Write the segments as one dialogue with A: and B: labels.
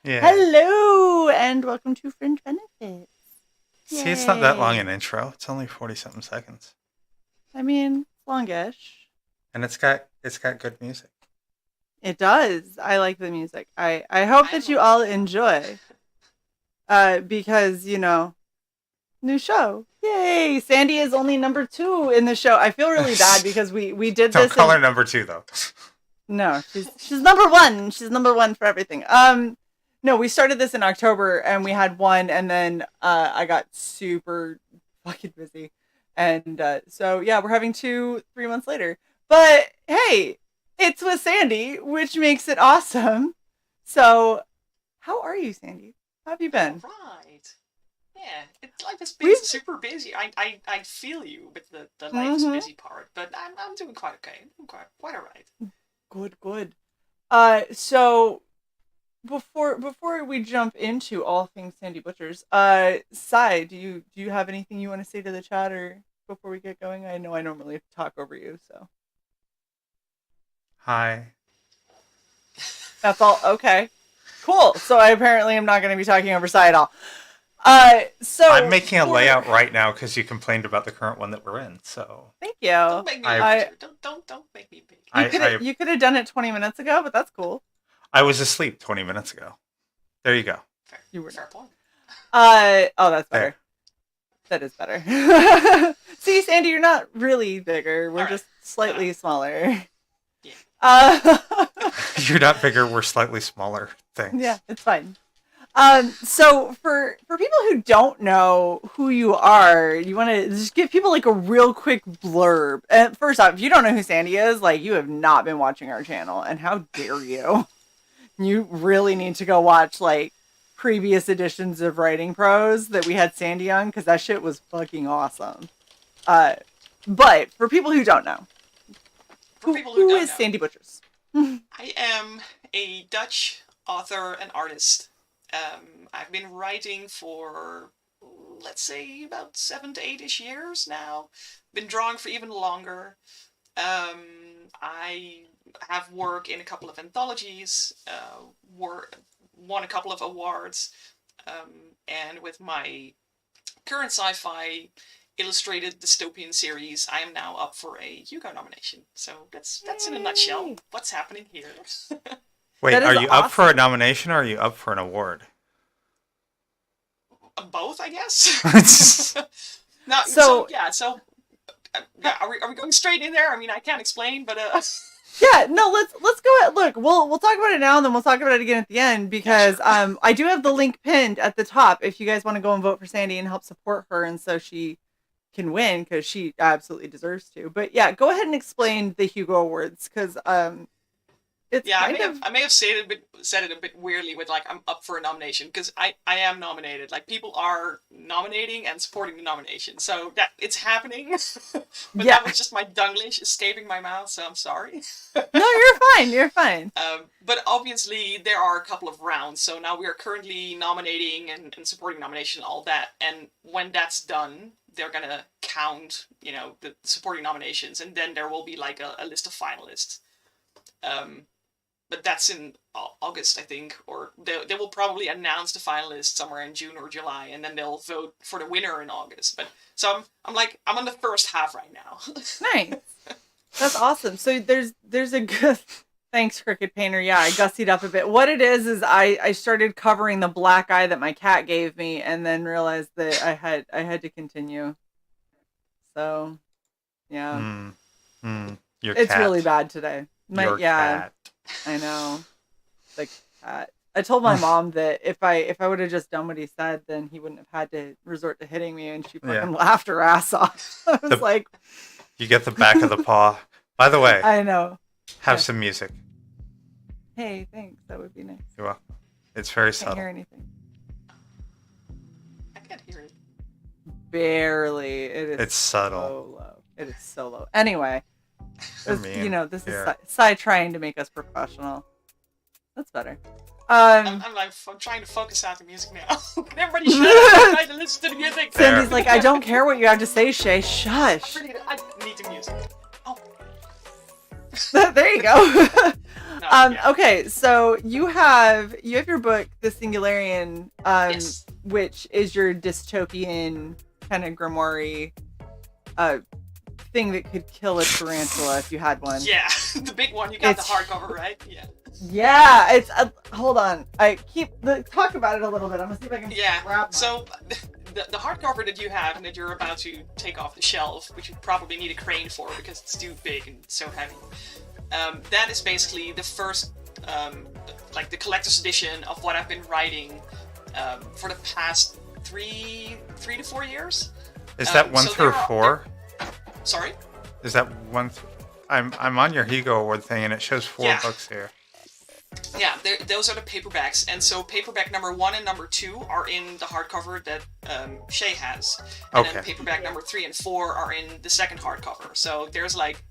A: Yeah.
B: Hello, and welcome to Fringe Benefits.
A: See, it's not that long
B: Yay.
A: an intro. It's only 40-something seconds.
B: I mean, it's longish.
A: And it's got good music.
B: It does. I like the music. I hope that you all enjoy. Because, new show. Yay! Sandy is only number 2 in the show. I feel really bad because we did
A: Don't
B: this
A: call her number 2 though.
B: No, she's number 1. She's number 1 for everything. No, we started this in October and we had one, and then I got super fucking busy, and so yeah, we're having 2 3 months later. But hey, it's with Sandy, which makes it awesome. So, how are you, Sandy? How have you been?
C: Right. Yeah, life has been
B: We've
C: super busy. I feel you with the life is
B: mm-hmm.
C: busy part, but I'm doing quite okay. I'm doing quite alright.
B: Good. So before we jump into all things Sandy Butchers, Sai, do you have anything you want to say to the chat or before we get going? I know I normally talk over you, so
A: Hi.
B: that's all. Okay, cool. So I apparently am not going to be talking over Sai at all. So
A: I'm making a layout right now because you complained about the current one that we're in. So
B: thank you.
C: Don't make me don't make me big.
B: You could have done it 20 minutes ago, but that's cool.
A: I was asleep 20 minutes ago. There you go.
B: You were
C: Fair point.
B: Oh, that's better.
A: There.
B: That is better. See, Sandy, you're not really bigger. We're just slightly smaller.
C: Yeah.
A: You're not bigger. We're slightly smaller. Thanks.
B: Yeah, it's fine. So for people who don't know who you are, you want to just give people like a real quick blurb. And first off, if you don't know who Sandy is, like you have not been watching our channel, and how dare you? You really need to go watch like previous editions of Writing Pros that we had Sandy on, because that shit was fucking awesome. But for people who don't know, who is Sandy Butchers?
C: I am a Dutch author and artist. I've been writing for, let's say, about 7 to 8-ish years now. Been drawing for even longer. I have work in a couple of anthologies, won a couple of awards, and with my current sci-fi illustrated dystopian series, I am now up for a Hugo nomination. So that's in a nutshell what's happening here.
A: Wait, are you up for a nomination or are you up for an award?
C: Both, I guess. No, so are we going straight in there? I mean, I can't explain, but
B: yeah, no, let's go ahead. Look, we'll talk about it now, and then we'll talk about it again at the end, because I do have the link pinned at the top if you guys want to go and vote for Sandy and help support her, and so she can win, because she absolutely deserves to. But yeah, go ahead and explain the Hugo Awards, because it's
C: I may have said it a bit weirdly with like I'm up for a nomination, because I am nominated. Like, people are nominating and supporting the nomination, so that it's happening. But that was just my Dunglish escaping my mouth, so I'm sorry.
B: No, you're fine.
C: But obviously there are a couple of rounds, so now we are currently nominating and supporting nomination, all that, and when that's done, they're gonna count, the supporting nominations, and then there will be like a list of finalists. But that's in August, I think, or they will probably announce the finalists somewhere in June or July, and then they'll vote for the winner in August. But so I'm on the first half right now.
B: Nice, that's awesome. So there's a good thanks, Cricket Painter. Yeah, I gussied up a bit. What it is I started covering the black eye that my cat gave me, and then realized that I had to continue. So yeah, it's
A: cat.
B: Really bad today.
A: Your cat.
B: I know. The cat. I told my mom that if I would have just done what he said, then he wouldn't have had to resort to hitting me, and she fucking laughed her ass off. I was like,
A: you get the back of the paw. By the way,
B: I know.
A: Have some music.
B: Hey, thanks. That would be nice.
A: You're welcome. It's very
B: Can't
A: subtle.
B: hear anything.
C: I can't hear it.
B: Barely. It's
A: subtle.
B: So low. It is so low. Anyway. This is Sai trying to make us professional. That's better.
C: I'm trying to focus out the music now. Can everybody shut up? I'm trying to listen to the music.
B: Sandy's like, I don't care what you have to say, Shae. Shush.
C: I need the music. Oh.
B: There you go.
C: No,
B: Okay, so you have your book, The Singularian,
C: Yes.
B: which is your dystopian kind of grimoire thing that could kill a tarantula if you had one.
C: Yeah, the big one. You got
B: It's-
C: the hardcover, right? Yeah.
B: Yeah, it's hold on. I talk about it a little bit. I'm gonna see if I can
C: Yeah.
B: grab mine.
C: So, the hardcover that you have and that you're about to take off the shelf, which you probably need a crane for because it's too big and so heavy. That is basically the first, like the collector's edition of what I've been writing for the past three to 4 years.
A: Is that one
C: so
A: through
C: there are-
A: four?
C: Sorry.
A: Is that one? I'm on your Hugo Award thing, and it shows 4
C: Yeah.
A: books here.
C: Yeah, those are the paperbacks, and so paperback number 1 and number 2 are in the hardcover that Shae has, and then
A: Okay.
C: paperback number 3 and 4 are in the second hardcover. So there's like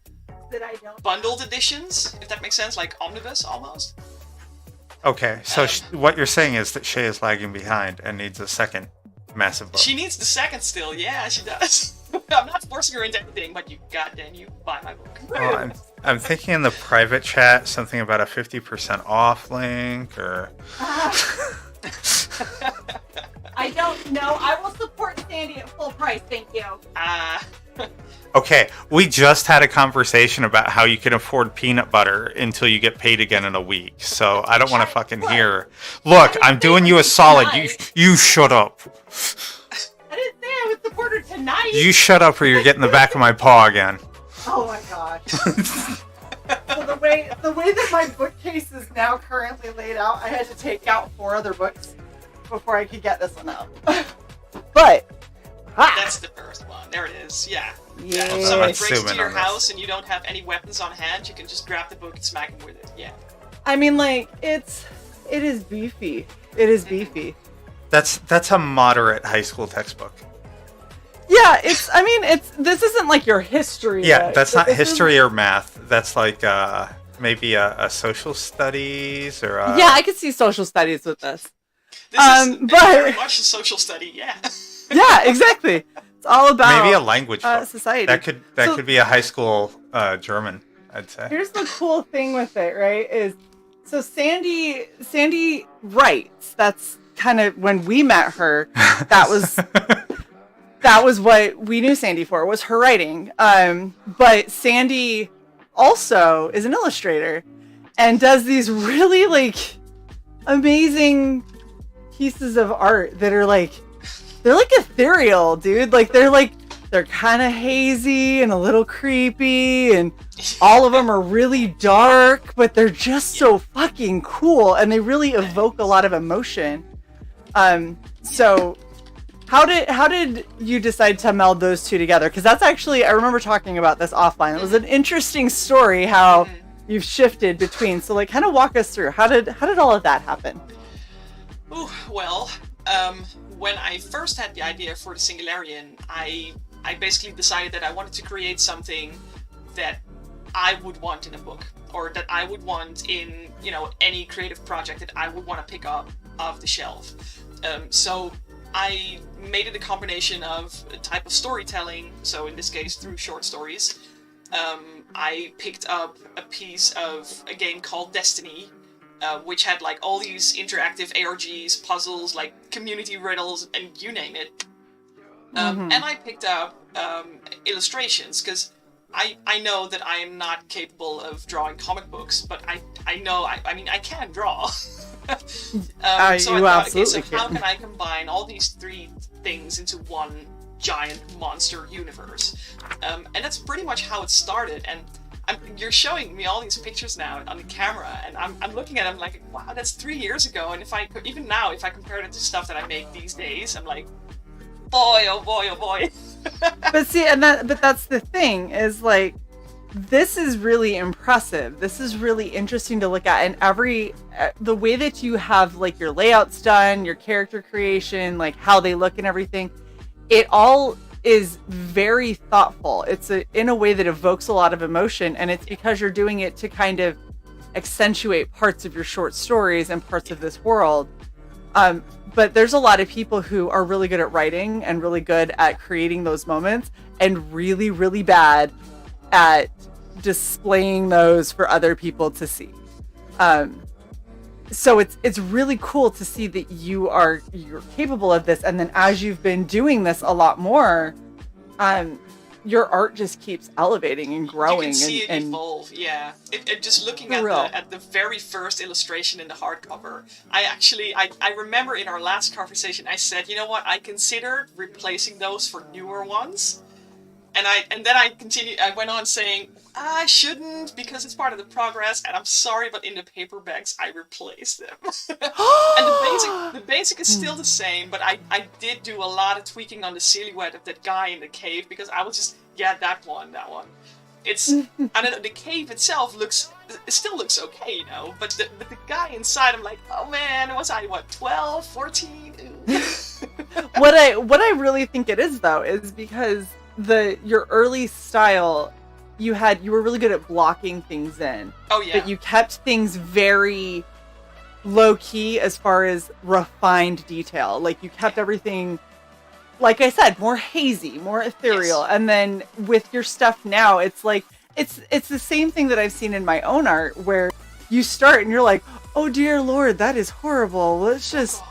B: that I don't.
C: bundled editions, if that makes sense, like omnibus almost.
A: Okay, so what you're saying is that Shae is lagging behind and needs a second massive book.
C: She needs the second still, yeah, she does. I'm not forcing her into anything, but you buy my book.
A: Oh, I'm thinking in the private chat something about a 50% off link, or
B: I don't know. I will support Sandy at full price. Thank you.
A: okay. We just had a conversation about how you can afford peanut butter until you get paid again in a week. So I don't want to fucking hear. Look, I'm doing you a solid. You shut up.
B: I didn't say I would support her tonight.
A: You shut up, or you're getting the back of my paw again.
B: Oh my gosh. So the way that my bookcase is now currently laid out, I had to take out 4 other books before I could get this one out. But
C: That's the first one. There it is. Yeah.
B: yeah.
C: If somebody
A: Let's
C: breaks
A: zoom
C: into
A: in
C: your
A: on this.
C: house and you don't have any weapons on hand, you can just grab the book and smack him with it. Yeah.
B: I mean, like it is beefy. It is beefy.
A: That's a moderate high school textbook.
B: Yeah, this isn't like your history.
A: Yeah,
B: book.
A: that's not
B: This is-
A: history or math. That's like maybe a social studies or a...
B: Yeah, I could see social studies with this.
C: This is
B: but-
C: very much a social study. Yeah.
B: Yeah, exactly. It's all about
A: maybe a language book.
B: society.
A: That could be a high school German, I'd say.
B: Here's the cool thing with it, right? Is so Sandy writes. That's kind of when we met her. That was what we knew Sandy for, was her writing. But Sandy also is an illustrator and does these really like amazing pieces of art that are like they're like ethereal, dude. Like they're kind of hazy and a little creepy, and all of them are really dark, but they're just so fucking cool, and they really evoke a lot of emotion. So how did you decide to meld those two together? Because that's actually, I remember talking about this offline. It was an interesting story how you've shifted between. So like, kind of walk us through how did all of that happen?
C: Ooh, well, when I first had the idea for the Singularian, I basically decided that I wanted to create something that I would want in a book, or that I would want in, any creative project that I would want to pick up off the shelf. So I made it a combination of a type of storytelling, so in this case through short stories. I picked up a piece of a game called Destiny, which had like all these interactive ARGs, puzzles, like community riddles, and you name it. And I picked up illustrations, because I know that I am not capable of drawing comic books, but I know, I mean, I can draw. So I thought, okay, so how can I combine all these 3 things into one giant monster universe? And that's pretty much how it started. And you're showing me all these pictures now on the camera, and I'm looking at them like, wow, that's 3 years ago. And even now, if I compare it to stuff that I make these days, I'm like, boy, oh boy, oh boy.
B: But see, but that's the thing, is like, this is really impressive. This is really interesting to look at, and the way that you have like your layouts done, your character creation, like how they look and everything, it all is very thoughtful. It's in a way that evokes a lot of emotion, and it's because you're doing it to kind of accentuate parts of your short stories and parts of this world. But there's a lot of people who are really good at writing and really good at creating those moments, and really, really bad at displaying those for other people to see. So it's really cool to see that you're capable of this, and then as you've been doing this a lot more, your art just keeps elevating and growing.
C: You can see it
B: and
C: evolve, yeah. It just looking
B: For real.
C: at the very first illustration in the hardcover. I remember in our last conversation I said, you know what, I considered replacing those for newer ones. And then I went on saying, I shouldn't because it's part of the progress, and I'm sorry, but in the paperbacks I replaced them. And the basic is still the same, but I did do a lot of tweaking on the silhouette of that guy in the cave because I was just, yeah, that one. It's, I don't know, the cave itself still looks okay, you know, but the guy inside, I'm like, oh man, was I, 12, 14?
B: what I really think it is though is because your early style, you were really good at blocking things in.
C: Oh yeah.
B: But you kept things very low key as far as refined detail. Like you kept everything, like I said, more hazy, more ethereal. Yes. And then with your stuff now, it's like it's the same thing that I've seen in my own art where you start and you're like, oh dear Lord, that is horrible. Let's just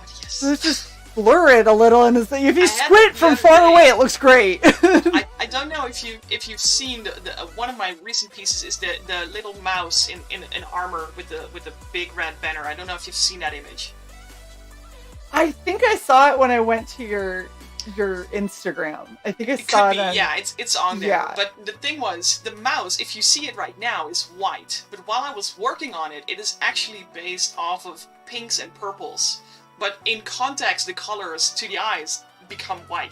B: blur it a little, and if you squint from far away, it looks great.
C: I don't know if you've seen one of my recent pieces is the little mouse in armor with the big red banner. I don't know if you've seen that image.
B: I think I saw it when I went to your Instagram. I think I saw it.
C: Yeah, it's on there.
B: Yeah.
C: But the thing was, the mouse, if you see it right now, is white. But while I was working on it, it is actually based off of pinks and purples. But in context, the colors to the eyes become white.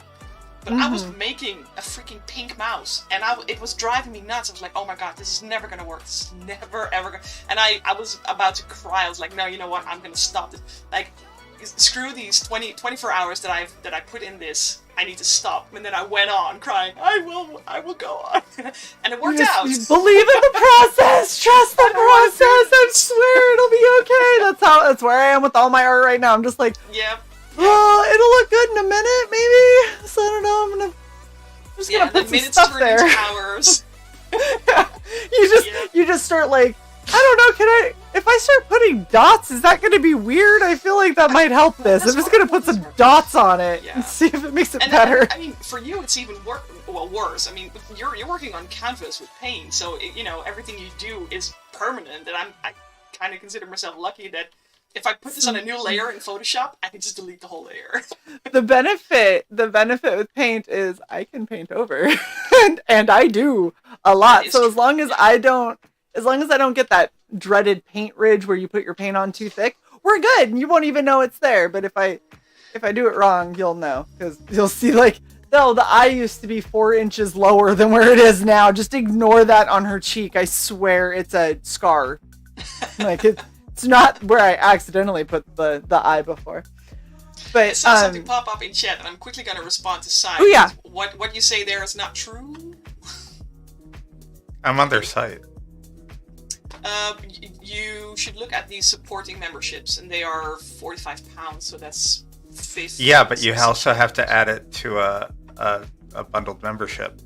C: But I was making a freaking pink mouse, and it was driving me nuts. I was like, oh my god, this is never gonna work. This is never, ever gonna... And I was about to cry. I was like, no, you know what? I'm gonna stop this. Like, screw these 24 hours that I put in this. I need to stop. And then I went on crying, I will go on. And it worked out.
B: You believe in the process. Trust the process. I swear it'll be okay. That's where I am with all my art right now. I'm just like,
C: yeah.
B: Oh, it'll look good in a minute, maybe. So I don't know. I'm just gonna put some stuff there.
C: Hours.
B: You just start like, I don't know, if I start putting dots, is that going to be weird? I feel like that might help this. I'm just going to put some dots on it and see if it makes it better.
C: I mean, for you, it's even worse. I mean, you're working on canvas with paint, so, everything you do is permanent, and I kind of consider myself lucky that if I put this on a new layer in Photoshop, I can just delete the whole layer.
B: The benefit with paint is I can paint over, and I do a lot. So as long as I don't get that dreaded paint ridge where you put your paint on too thick, we're good. And you won't even know it's there. But if I do it wrong, you'll know. Because you'll see, like, no, the eye used to be 4 inches lower than where it is now. Just ignore that on her cheek. I swear it's a scar. Like, it's not where I accidentally put the eye before. But
C: I saw something pop up in chat, and I'm quickly going to respond to Sai.
B: Oh, yeah.
C: What you say there is not true.
A: I'm on their site.
C: You should look at these supporting memberships, and they are £45, so that's 50.
A: Yeah, but you also have to add it to a bundled membership.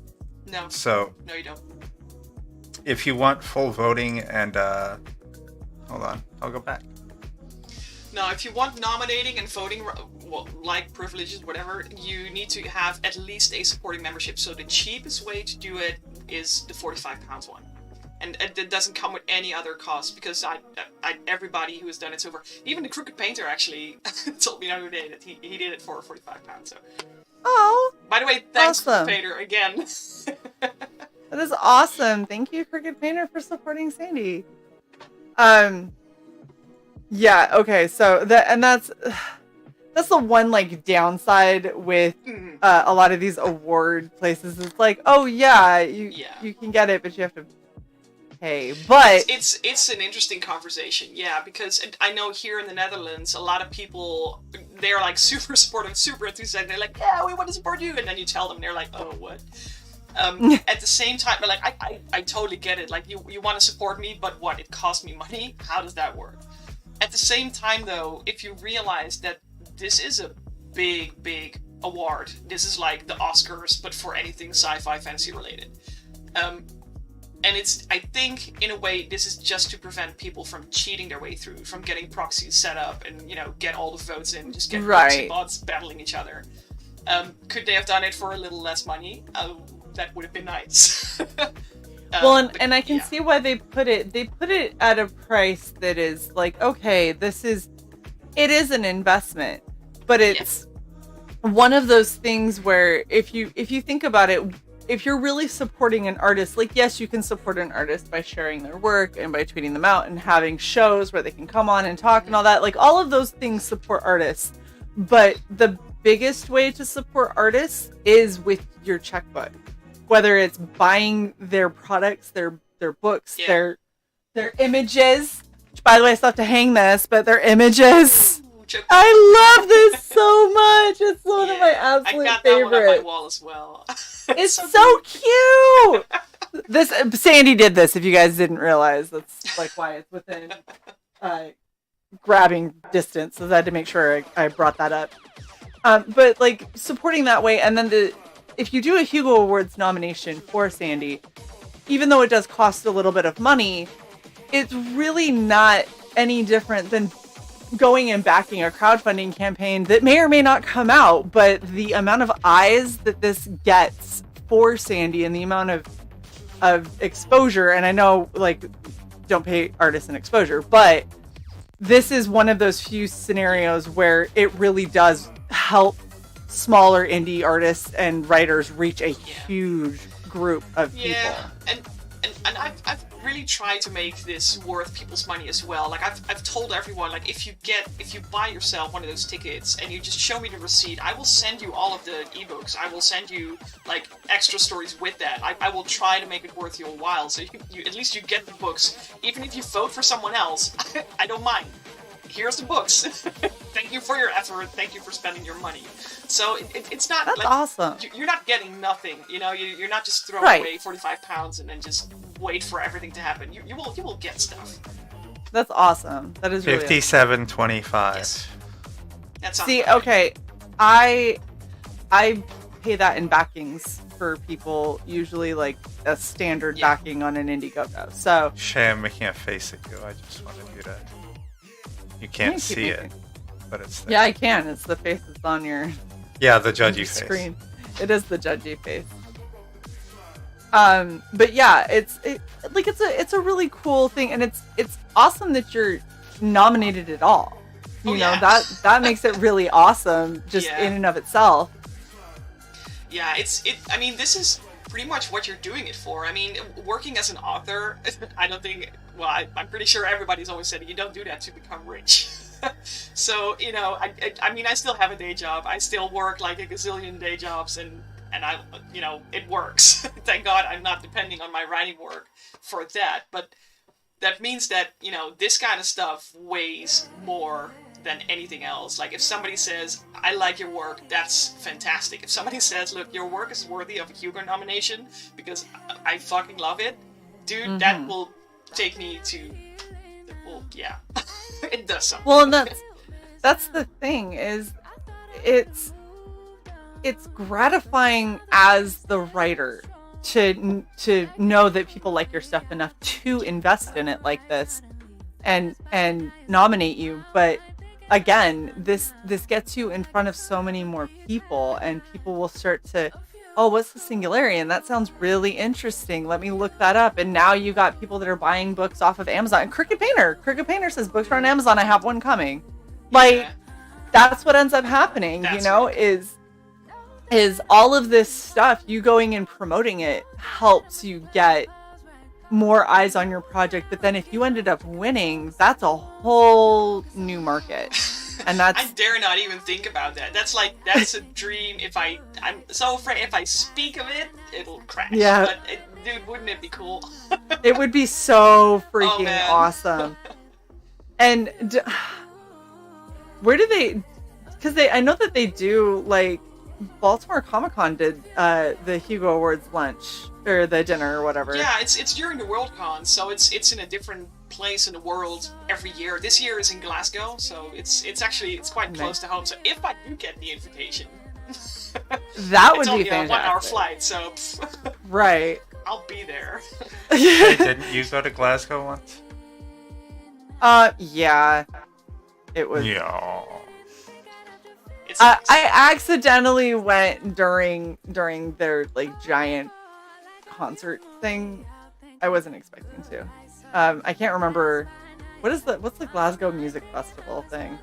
C: No.
A: So
C: no, you don't.
A: If you want full voting and hold on, I'll go back.
C: No, if you want nominating and voting, like privileges, whatever, you need to have at least a supporting membership. So the cheapest way to do it is the £45 one. And it doesn't come with any other cost, because everybody who has done it so far, even the Crooked Painter actually told me the other day that he did it for £45. So.
B: Oh.
C: By the way, thanks,
B: awesome.
C: Crooked Painter, again.
B: That is awesome. Thank you, Crooked Painter, for supporting Sandy. Yeah. Okay. So that's the one like downside with a lot of these award places. It's like, oh yeah, you can get it, but you have to pay. But
C: it's an interesting conversation, yeah, because I know here in the Netherlands, a lot of people, they're like super supportive, super enthusiastic. They're like, yeah, we want to support you, and then you tell them, they're like, oh, what? At the same time, like I totally get it. Like you want to support me, but what? It costs me money. How does that work? At the same time, though, if you realize that this is a big award, this is like the Oscars, but for anything sci-fi fantasy related. And I think, in a way, this is just to prevent people from cheating their way through, from getting proxies set up and, get all the votes in, just get proxy bots battling each other. Could they have done it for a little less money? That would have been nice.
B: And I can see why they put it at a price that is like, okay, it is an investment, but it's one of those things where if you think about it, if you're really supporting an artist, like, yes, you can support an artist by sharing their work and by tweeting them out and having shows where they can come on and talk and all that. Like, all of those things support artists. But the biggest way to support artists is with your checkbook. Whether it's buying their products, their books, their images. Which, by the way, I still have to hang this, but their images. I love this so much. It's one of my absolute favorites.
C: I got that one on my wall as well.
B: It's so cute. Sandy did this. If you guys didn't realize, that's like why it's within grabbing distance. So I had to make sure I brought that up. But like supporting that way, and then if you do a Hugo Awards nomination for Sandy, even though it does cost a little bit of money, it's really not any different than going and backing a crowdfunding campaign that may or may not come out, but the amount of eyes that this gets for Sandy and the amount of exposure, and I know, like, don't pay artists an exposure, but this is one of those few scenarios where it really does help smaller indie artists and writers reach a huge group of people.
C: Yeah, and I've really tried to make this worth people's money as well. Like, I've told everyone, like, if you buy yourself one of those tickets and you just show me the receipt, I will send you all of the ebooks. I will send you, like, extra stories with that. I will try to make it worth your while, so you at least you get the books. Even if you vote for someone else, I don't mind. Here's the books. Thank you for your effort. Thank you for spending your money. So it's not.
B: That's
C: like,
B: awesome.
C: You're not getting nothing. You're not just throwing away £45 and then just wait for everything to happen. You will get stuff.
B: That's awesome. That is really
A: $57.25.
C: Yes. That's
B: see. Okay, I pay that in backings for people, usually like a standard backing on an Indiegogo. So
A: Shae, I'm making a face at you. I just wanted you to. You can't see it, but it's there.
B: Yeah, I can. It's the face that's on your
A: the judgy face
B: screen. It is the judgy face. But yeah, it's a really cool thing, and it's awesome that you're nominated at all. You know, that makes it really awesome just in and of itself.
C: Yeah, I mean, this is pretty much what you're doing it for. I mean, working as an author, I don't think, well, I'm pretty sure everybody's always said you don't do that to become rich. So, I mean, I still have a day job. I still work like a gazillion day jobs, and I, it works. Thank God I'm not depending on my writing work for that. But that means that, this kind of stuff weighs more than anything else. Like, if somebody says, I like your work, that's fantastic. If somebody says, look, your work is worthy of a Hugo nomination because I fucking love it, dude, that will take me to, it does something.
B: Well, and that's the thing, is it's gratifying as the writer to know that people like your stuff enough to invest in it like this and nominate you. But again, this gets you in front of so many more people, and people will start to, oh, what's the Singularian? That sounds really interesting. Let me look that up. And now you got people that are buying books off of Amazon. And Crooked Painter says books are on Amazon. I have one coming. Like, that's what ends up happening, is all of this stuff, you going and promoting it helps you get more eyes on your project. But then if you ended up winning, that's a whole new market. And that's,
C: I dare not even think about that. That's a dream. I'm so afraid if I speak of it, it'll crash.
B: Yeah.
C: But dude, wouldn't it be cool?
B: It would be so freaking awesome. And where do they? Because I know that they do, like, Baltimore Comic-Con did the Hugo Awards lunch or the dinner or whatever.
C: Yeah, it's during the Worldcon, so it's in a different place in the world every year. This year is in Glasgow, so it's quite close to home. So if I do get the invitation,
B: that would
C: it's
B: be
C: only
B: fantastic.
C: a 1 hour flight, so
B: right.
C: I'll be there.
A: Hey, didn't you go to Glasgow once?
B: Yeah. It was.
A: Yeah.
C: It's
B: I accidentally went during their like giant concert thing. I wasn't expecting to. I can't remember what's the Glasgow Music Festival thing.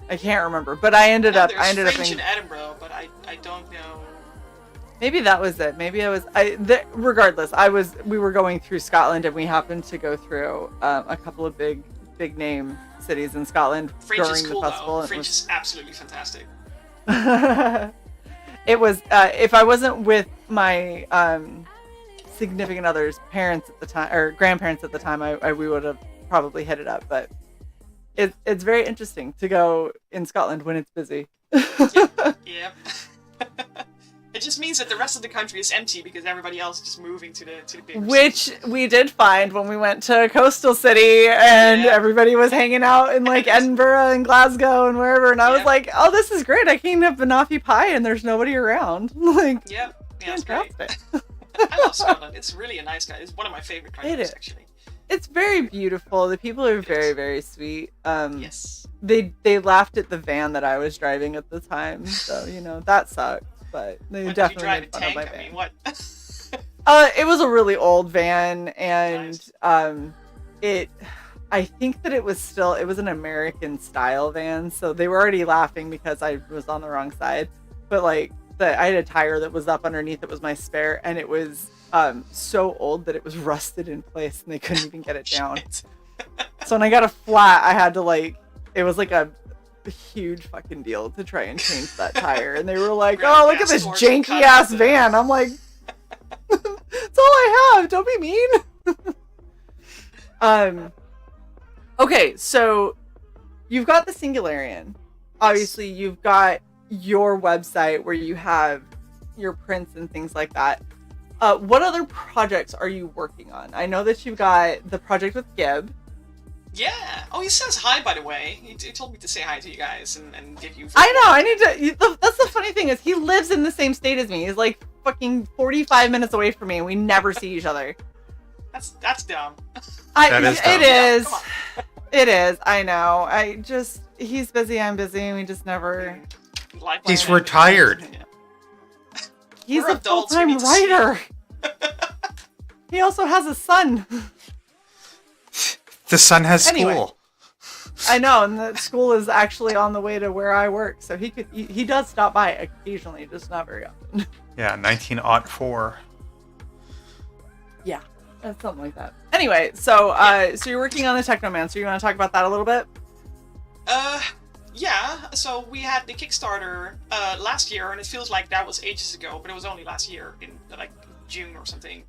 B: I can't remember, but I ended up
C: Fringe
B: in
C: in Edinburgh, but I don't know.
B: maybe that was it. Maybe regardless, we were going through Scotland and we happened to go through a couple of big name cities in Scotland
C: Fringe
B: during
C: is cool
B: the festival.
C: though. Fringe is absolutely fantastic.
B: It was if I wasn't with my significant other's parents at the time or grandparents at the time, we would have probably hit it up. But it's very interesting to go in Scotland when it's busy.
C: Yep. It just means that the rest of the country is empty because everybody else is just moving to the big
B: Which we did find when we went to a coastal city and everybody was hanging out in like Edinburgh and Glasgow and wherever. And I was like, oh, this is great. I can have banoffee pie and there's nobody around. Like,
C: yeah, it's great.
B: fantastic.
C: I love Scotland. It's really a nice guy. It's one of my favorite countries, actually.
B: It's very beautiful. The people are very, very sweet.
C: Yes.
B: They laughed at the van that I was driving at the time, so that sucked. But they definitely made fun of my van.
C: I mean, what?
B: It was a really old van, and I think that it was an American style van, so they were already laughing because I was on the wrong side. But like, I had a tire that was up underneath it was my spare, and it was so old that it was rusted in place, and they couldn't even get it down. So when I got a flat, I had to it was like a huge fucking deal to try and change that tire, and they were like, "Oh, look at this janky ass van." I'm like, "That's all I have. Don't be mean." Okay, so you've got the Singularian. Obviously, you've got your website where you have your prints and things like that. What other projects are you working on? I know that you've got the project with Gib.
C: Yeah. Oh, he says hi, by the way. He told me to say hi to you guys and give you...
B: I know. I need to... That's the funny thing is he lives in the same state as me. He's like fucking 45 minutes away from me, and we never see each other.
C: That's dumb.
A: That is dumb.
B: It is. It is. I know. He's busy, I'm busy, and we just never...
A: He's retired.
C: Yeah.
B: He's
C: We're
B: a
C: adults,
B: full-time
C: we need to see
B: writer. He also has a son.
A: The son has
B: Anyway.
A: school.
B: I know, and the school is actually on the way to where I work, so he does stop by occasionally, just not very often.
A: Yeah, 1904.
B: Yeah, that's something like that. Anyway, so so you're working on the Technomancer. You want to talk about that a little bit?
C: Yeah. So we had the Kickstarter last year, and it feels like that was ages ago, but it was only last year in like June or something.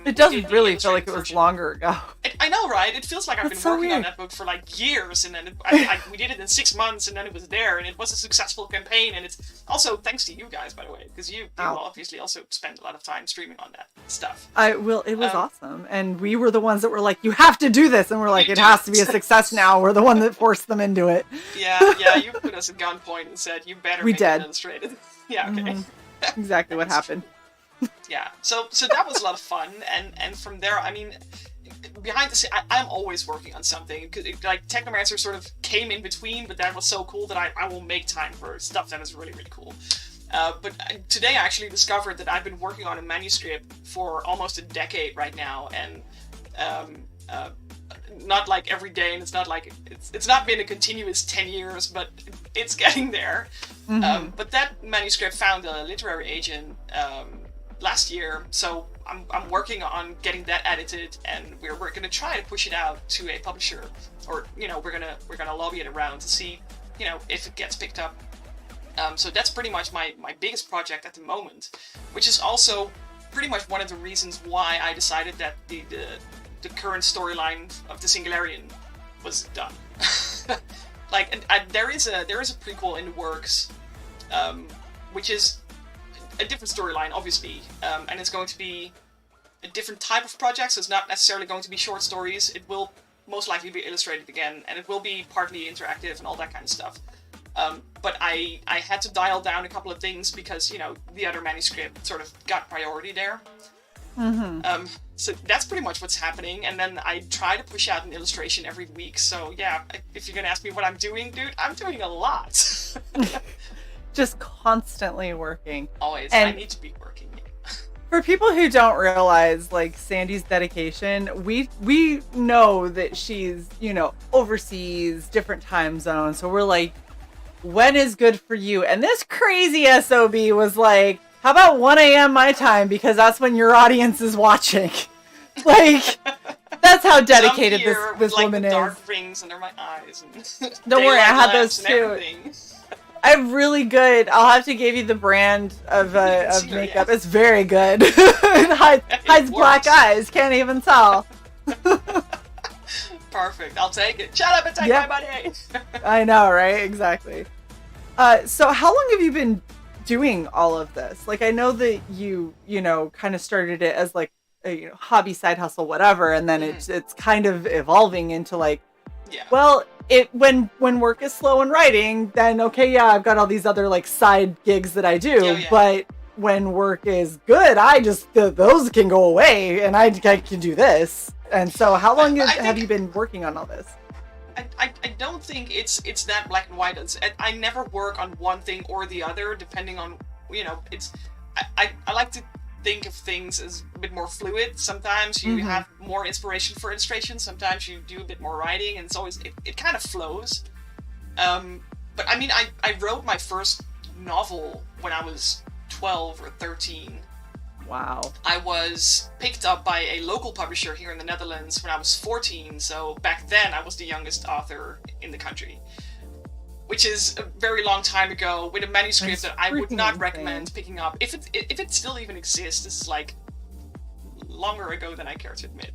B: It does really feel like it was longer ago.
C: I know, right? It feels like I've been
B: so
C: working on
B: weird.
C: that book for like years, and then we did it in 6 months, and then it was there, and it was a successful campaign, and it's also thanks to you guys, by the way, because you obviously also spend a lot of time streaming on that stuff.
B: It was awesome, and we were the ones that were like, "You have to do this," and we're like, "It has to be a success now." We're the one that forced them into it.
C: Yeah, you put us at gunpoint and said, "You better
B: We
C: make
B: did.
C: it illustrated." Yeah, okay.
B: Mm-hmm. Exactly what happened.
C: Yeah, so that was a lot of fun, and from there, I mean, behind the scenes, I'm always working on something. Like Technomancer sort of came in between, but that was so cool that I will make time for stuff that is really, really cool. But today I actually discovered that I've been working on a manuscript for almost a decade right now, and not like every day, and it's not like it's not been a continuous 10 years, but it's getting there.
B: Mm-hmm.
C: But that manuscript found a literary agent last year, so I'm working on getting that edited, and we're gonna try to push it out to a publisher, or we're gonna lobby it around to see if it gets picked up. So that's pretty much my biggest project at the moment, which is also pretty much one of the reasons why I decided that the current storyline of the Singularian was done. There is a prequel in the works, which is a different storyline, obviously, and it's going to be a different type of project, so it's not necessarily going to be short stories. It will most likely be illustrated again, and it will be partly interactive and all that kind of stuff. But I had to dial down a couple of things because, the other manuscript sort of got priority there. So that's pretty much what's happening, and then I try to push out an illustration every week. So yeah, if you're gonna ask me what I'm doing, dude, I'm doing a lot.
B: Just constantly working.
C: Always,
B: and
C: I need to be working.
B: For people who don't realize, like, Sandy's dedication, we know that she's, overseas, different time zones. So we're like, when is good for you? And this crazy SOB was like, how about 1 a.m. my time? Because that's when your audience is watching. Like, that's how dedicated this
C: with,
B: woman
C: the
B: is.
C: dark rings under my eyes. And
B: don't worry, I had those
C: and
B: too.
C: everything.
B: I'm really good. I'll have to give you the brand of makeup. It's very good. It hides black eyes. Can't even tell.
C: Perfect. I'll take it. Shut up and take my money.
B: I know, right? Exactly. So how long have you been doing all of this? Like, I know that you kind of started it as like a hobby, side hustle, whatever, and then it's kind of evolving into like, well, when work is slow in writing, then okay, I've got all these other like side gigs that I do, but when work is good, I just those can go away, and I can do this. And so, how long have you been working on all this?
C: I don't think it's that black and white. I never work on one thing or the other, depending on, it's, I like to think of things as a bit more fluid. Sometimes you have more inspiration for illustration, sometimes you do a bit more writing, and it's always, it kind of flows. But I mean, I wrote my first novel when I was 12 or 13.
B: Wow.
C: I was picked up by a local publisher here in the Netherlands when I was 14, so back then I was the youngest author in the country. Which is a very long time ago, with a manuscript that I would not recommend picking up. If it still even exists, this is like longer ago than I care to admit.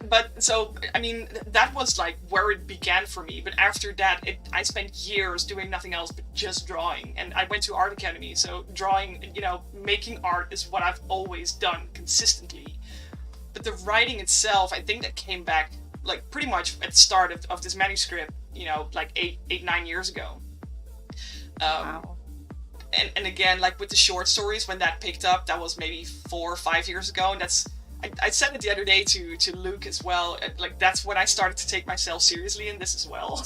C: But so, I mean, that was like where it began for me. But after that, I spent years doing nothing else but just drawing. And I went to art academy, so drawing, making art is what I've always done consistently. But the writing itself, I think that came back like pretty much at the start of this manuscript, like 9 years ago.
B: Wow.
C: And again, like with the short stories, when that picked up, that was maybe 4 or 5 years ago, and I said it the other day to Luke as well. Like, that's when I started to take myself seriously in this as well.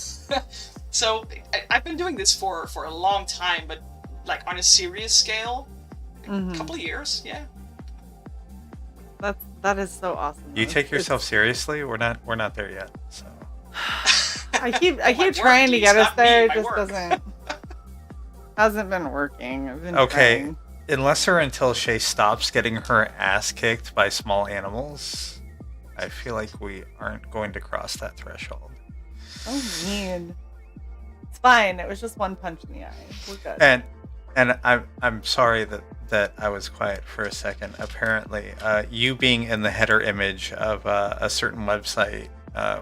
C: So I've been doing this for a long time, but like on a serious scale, a couple of years, yeah.
B: That is so awesome.
A: You take yourself seriously? We're not there yet. So
B: I keep trying to get us there. It just hasn't been working. I've been trying.
A: Unless or until Shae stops getting her ass kicked by small animals, I feel like we aren't going to cross that threshold.
B: Oh, mean. It's fine. It was just one punch in the eye. We're good.
A: And I'm sorry that I was quiet for a second. Apparently, you being in the header image of a certain website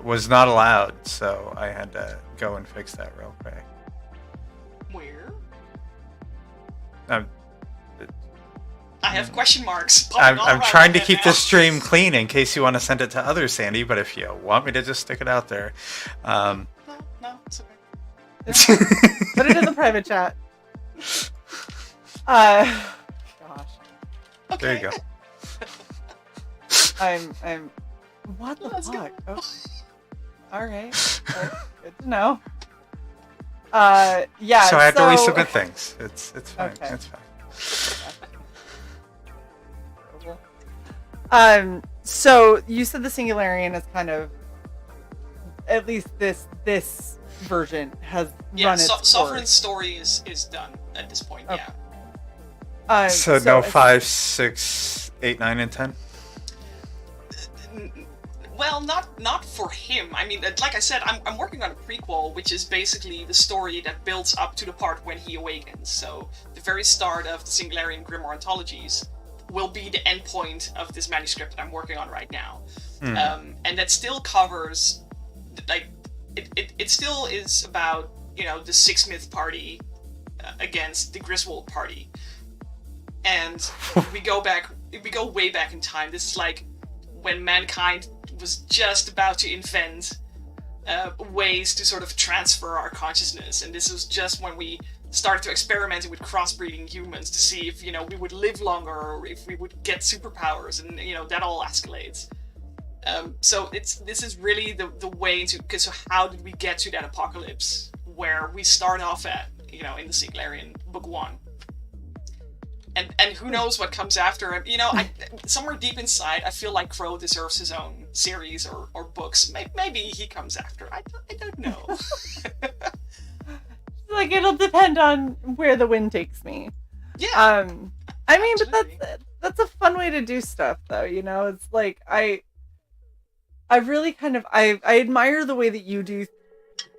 A: was not allowed, so I had to go and fix that real quick.
C: Where?
A: I
C: have question marks.
A: I'm trying to keep this stream clean in case you want to send it to others, Sandy, but if you want me to just stick it out there.
C: No, it's okay.
B: Put it in the private chat. Gosh.
C: Okay.
A: There you go.
B: I'm what the fuck? Oh. All right. Good to know. Yeah.
A: So I had to resubmit things. It's fine.
B: Okay.
A: It's fine.
B: So you said the Singularian is kind of, at least this version has run its course.
C: Sovereign's story is done at this point.
B: Okay.
C: Yeah.
A: So no 5, 6, 8, 9, and 10.
C: Well, not for him. I mean, like I said, I'm working on a prequel, which is basically the story that builds up to the part when he awakens. So the very start of the Singularian Grimoire anthologies will be the end point of this manuscript that I'm working on right now. And that still covers, like, it still is about, the Six Myth party against the Griswold party. And we go way back in time. This is like when mankind was just about to invent ways to sort of transfer our consciousness, and this was just when we started to experiment with crossbreeding humans to see if, you know, we would live longer or if we would get superpowers, and, you know, that all escalates. So this is really the way to, because so how did we get to that apocalypse where we start off at, you know, in the Singlarian book 1. And who knows what comes after. You know, somewhere deep inside, I feel like Crow deserves his own series or books. Maybe he comes after. I don't know.
B: Like, it'll depend on where the wind takes me.
C: Yeah.
B: I mean,
C: absolutely.
B: but that's a fun way to do stuff, though. You know, it's like I really kind of I admire the way that you do,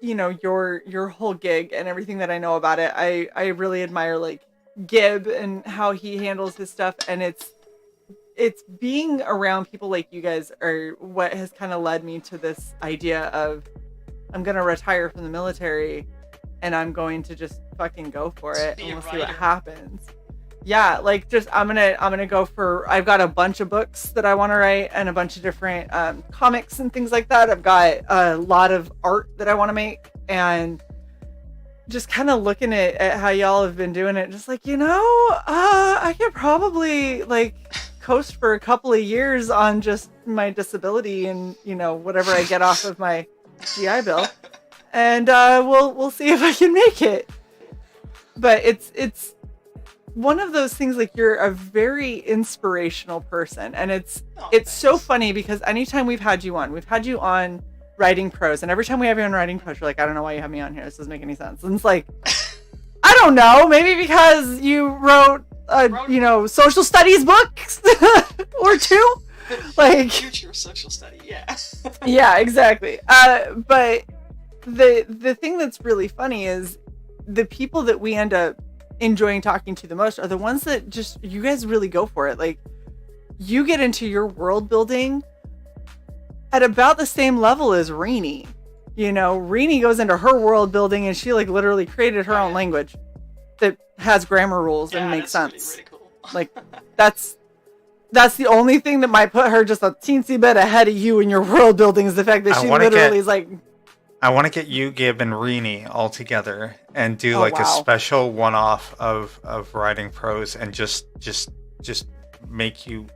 B: you know, your whole gig and everything that I know about it. I really admire like Gib and how he handles his stuff, and it's being around people like you guys are what has kind of led me to this idea of I'm gonna retire from the military and I'm going to just fucking go for it and we'll see what happens. Yeah, like just I'm gonna go for, I've got a bunch of books that I want to write and a bunch of different comics and things like that. I've got a lot of art that I want to make, and just kind of looking at how y'all have been doing it, just like, you know, I could probably like coast for a couple of years on just my disability and, you know, whatever I get off of my GI Bill, and we'll see if I can make it. But it's one of those things, like, you're a very inspirational person, and it's so funny because anytime we've had you on writing prose, and every time we have you on writing prose, you're like, I don't know why you have me on here. This doesn't make any sense. And it's like, I don't know, maybe because you wrote you know, social studies books or two, like
C: future social study, yeah.
B: Yeah, exactly. But the thing that's really funny is the people that we end up enjoying talking to the most are the ones that just, you guys really go for it. Like, you get into your world building at about the same level as Rini. You know, Rini goes into her world building and she like literally created her own language that has grammar rules and makes sense.
C: Really, really cool.
B: Like, that's the only thing that might put her just a teensy bit ahead of you in your world building, is the fact that she literally is like,
A: I want to get you, Gib, and Rini all together and do a special one-off of writing prose, and just make you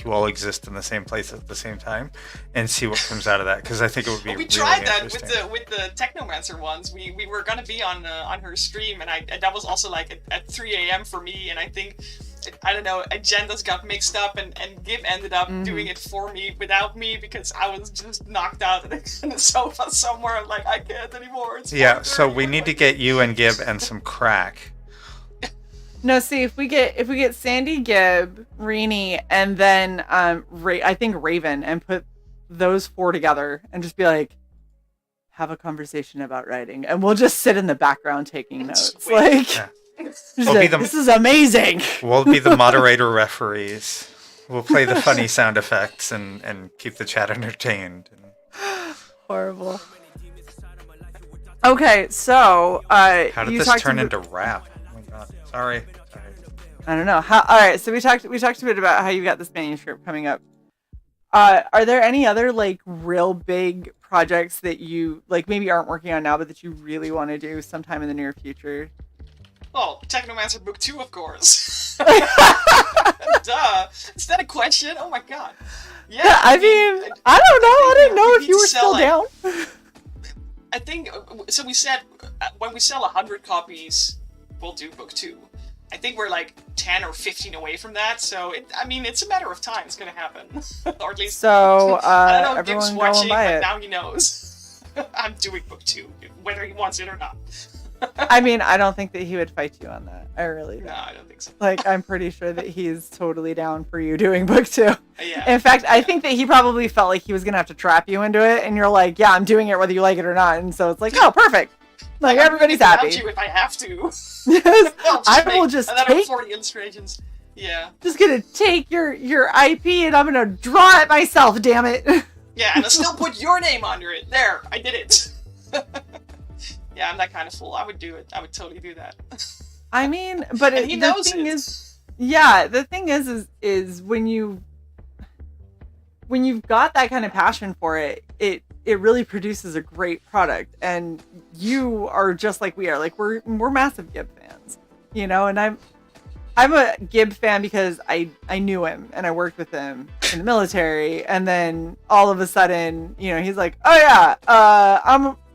A: all exist in the same place at the same time, and see what comes out of that. Because I think it would be. Well,
C: we
A: really
C: tried that
A: interesting.
C: with the Technomancer ones. We were gonna be on her stream, and that was also like at 3 a.m. for me, and I think, I don't know, agendas got mixed up, and Gib ended up doing it for me without me, because I was just knocked out in the sofa somewhere. I'm like, I can't anymore. It's
A: so we need to get you and Gib and some crack.
B: No, see, if we get Sandy, Gibb, Rini, and then I think Raven, and put those four together and just be like, have a conversation about writing, and we'll just sit in the background taking notes. Like, this is amazing.
A: We'll be the moderator referees. We'll play the funny sound effects and keep the chat entertained.
B: Horrible. Okay, so
A: how did this turn into rap? Oh my god. Sorry.
B: I don't know. All right, so we talked a bit about how you got this manuscript coming up. Are there any other like real big projects that you like maybe aren't working on now, but that you really want to do sometime in the near future?
C: Well, Technomancer Book 2, of course. Duh. Is that a question? Oh my god. Yeah,
B: I mean, I don't know. I didn't know if you were still down.
C: I think, so we said, when we sell 100 copies, we'll do Book 2. I think we're like 10 or 15 away from that, so it's a matter of time. It's gonna happen, or at least.
B: So
C: I don't know if
B: everyone
C: Gib's watching,
B: buy
C: but
B: it.
C: now he knows. I'm doing Book 2, whether he wants it or not.
B: I mean, I don't think that he would fight you on that. I really don't.
C: No, I don't think so.
B: Like, I'm pretty sure that he's totally down for you doing Book 2.
C: Yeah.
B: In fact, I think that he probably felt like he was gonna have to trap you into it, and you're like, yeah, I'm doing it whether you like it or not. And so it's like, oh, perfect. Like, everybody's happy.
C: You if I have to.
B: Yes, I will just take
C: 40 illustrations. Yeah.
B: Just gonna take your IP and I'm gonna draw it myself. Damn it.
C: Yeah, and I'll still put your name under it. There, I did it. Yeah, I'm that kind of fool. I would do it. I would totally do that.
B: I mean, but
C: he knows it.
B: The thing is when you've got that kind of passion for it, it really produces a great product. And you are just like we are. Like we're massive Gib fans, you know. And I'm a Gib fan because I knew him and I worked with him in the military, and then all of a sudden, you know, he's like, oh yeah,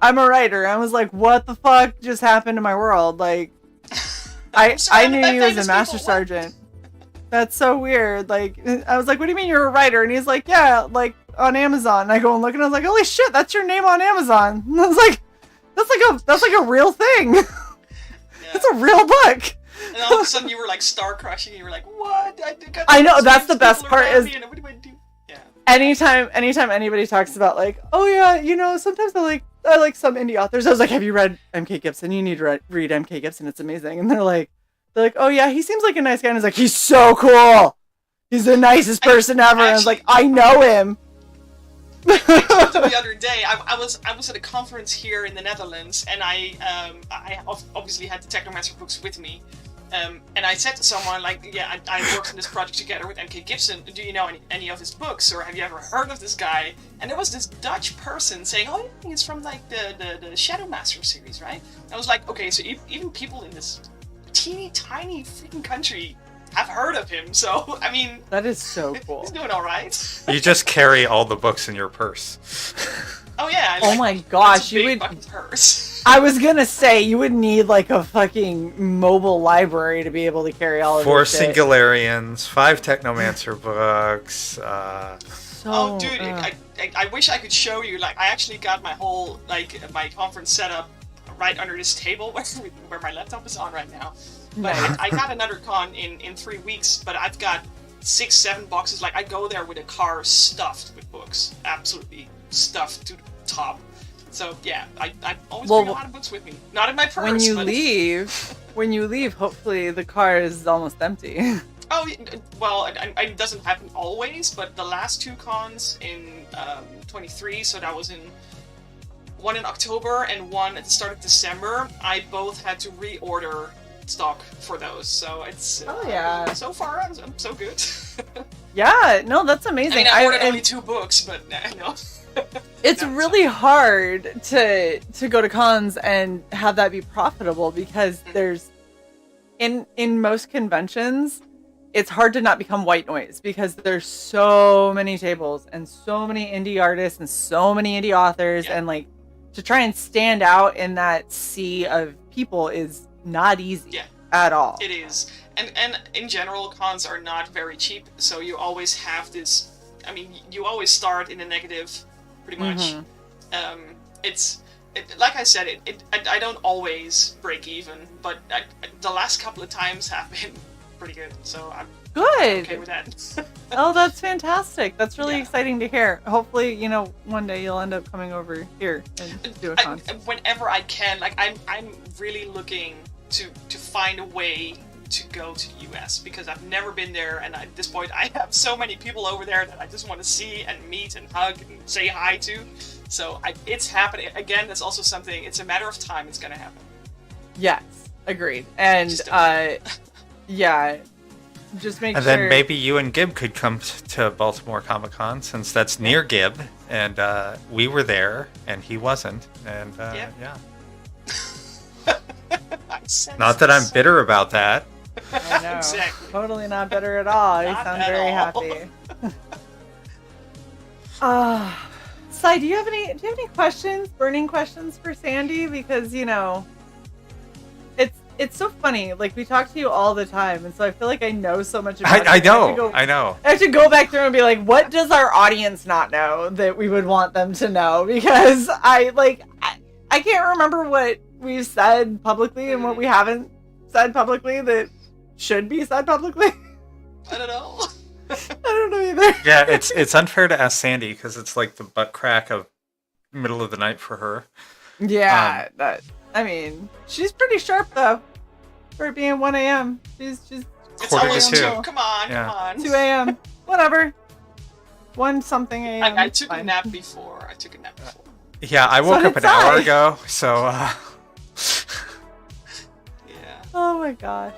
B: I'm a writer. I was like, what the fuck just happened to my world? Like, I knew you as a master sergeant. That's so weird. Like, I was like, what do you mean you're a writer? And he's like, yeah, like on Amazon. And I go and look, and I was like, holy shit, that's your name on Amazon. And I was like, that's like a real thing. Yeah. It's a real book.
C: And all of a sudden you were like star crushing. You were like, what?
B: I know, that's the best part is
C: what do I do? Yeah.
B: Anytime anybody talks about like, oh yeah, you know, sometimes I like some indie authors. I was like, have you read M.K. Gibson? You need to read M.K. Gibson. It's amazing. And they're like, oh yeah, he seems like a nice guy. And I was like, he's so cool. He's the nicest person ever. And I was like, I know him.
C: I told him the other day. I was at a conference here in the Netherlands, and I obviously had the Technomancer books with me. And I said to someone, like, yeah, I worked on this project together with M.K. Gibson. Do you know any of his books, or have you ever heard of this guy? And there was this Dutch person saying, oh, I think it's from, like, the Shadow Master series, right? I was like, okay, so even people in this teeny tiny freaking country have heard of him, so, I mean...
B: That is so cool.
C: He's doing alright.
A: You just carry all the books in your purse.
C: Oh yeah.
B: Oh my gosh, you would...
C: Purse.
B: I was gonna say, you would need like a fucking mobile library to be able to carry all of
A: 4
B: this shit.
A: Singularians, 5 Technomancer books,
C: Oh dude, I wish I could show you, like, I actually got my whole, like, my conference set up right under this table where my laptop is on right now. But I got another con in 3 weeks, but I've got 6-7 boxes. Like, I go there with a car stuffed with books. Absolutely stuffed to the top. So, yeah, I always bring a lot of books with me. Not in my purse,
B: when you leave, hopefully the car is almost empty.
C: Oh, well, it doesn't happen always, but the last 2 cons in 23, so that was one in October and one at the start of December, I both had to reorder stock for those, so it's so far I'm so good.
B: Yeah, no, that's amazing.
C: I mean, I ordered only 2 books, but no.
B: It's really hard to go to cons and have that be profitable, because there's in most conventions it's hard to not become white noise, because there's so many tables and so many indie artists and so many indie authors, and like to try and stand out in that sea of people is not easy at all.
C: It is. And in general, cons are not very cheap, so you always have this, I mean, you always start in the negative, pretty much. Like I said, I don't always break even, but the last couple of times have been pretty good, so I'm okay with that.
B: Oh, that's fantastic. That's really exciting to hear. Hopefully, you know, one day you'll end up coming over here and do a con.
C: Whenever I can, like, I'm really looking to find a way to go to the US, because I've never been there, and at this point I have so many people over there that I just want to see and meet and hug and say hi to. So it's happening. Again, that's also something, it's a matter of time it's going to happen.
B: Yes, agreed. And yeah, just make sure.
A: And then maybe you and Gib could come to Baltimore Comic Con, since that's near Gib, and we were there and he wasn't, and yeah. Not that I'm bitter about that.
B: I know.
C: Exactly.
B: Totally not bitter at all. You sound very happy. Sai, do you have any questions, burning questions for Sandy? Because, you know, it's so funny. Like, we talk to you all the time, and so I feel like I know so much about
A: I
B: you.
A: know. I
B: have to go back through and be like, what does our audience not know that we would want them to know? Because I can't remember what we've said publicly and what we haven't said publicly that should be said publicly.
C: I don't know.
B: I don't know either.
A: Yeah, it's unfair to ask Sandy, because it's like the butt crack of middle of the night for her.
B: Yeah, I mean, she's pretty sharp though for it being 1 a.m. She's
C: It's always 2. Come on.
B: 2 a.m. Whatever. 1 something a.m.
C: I took a nap before.
A: Yeah, I woke up an hour ago, so
C: yeah.
B: Oh my god.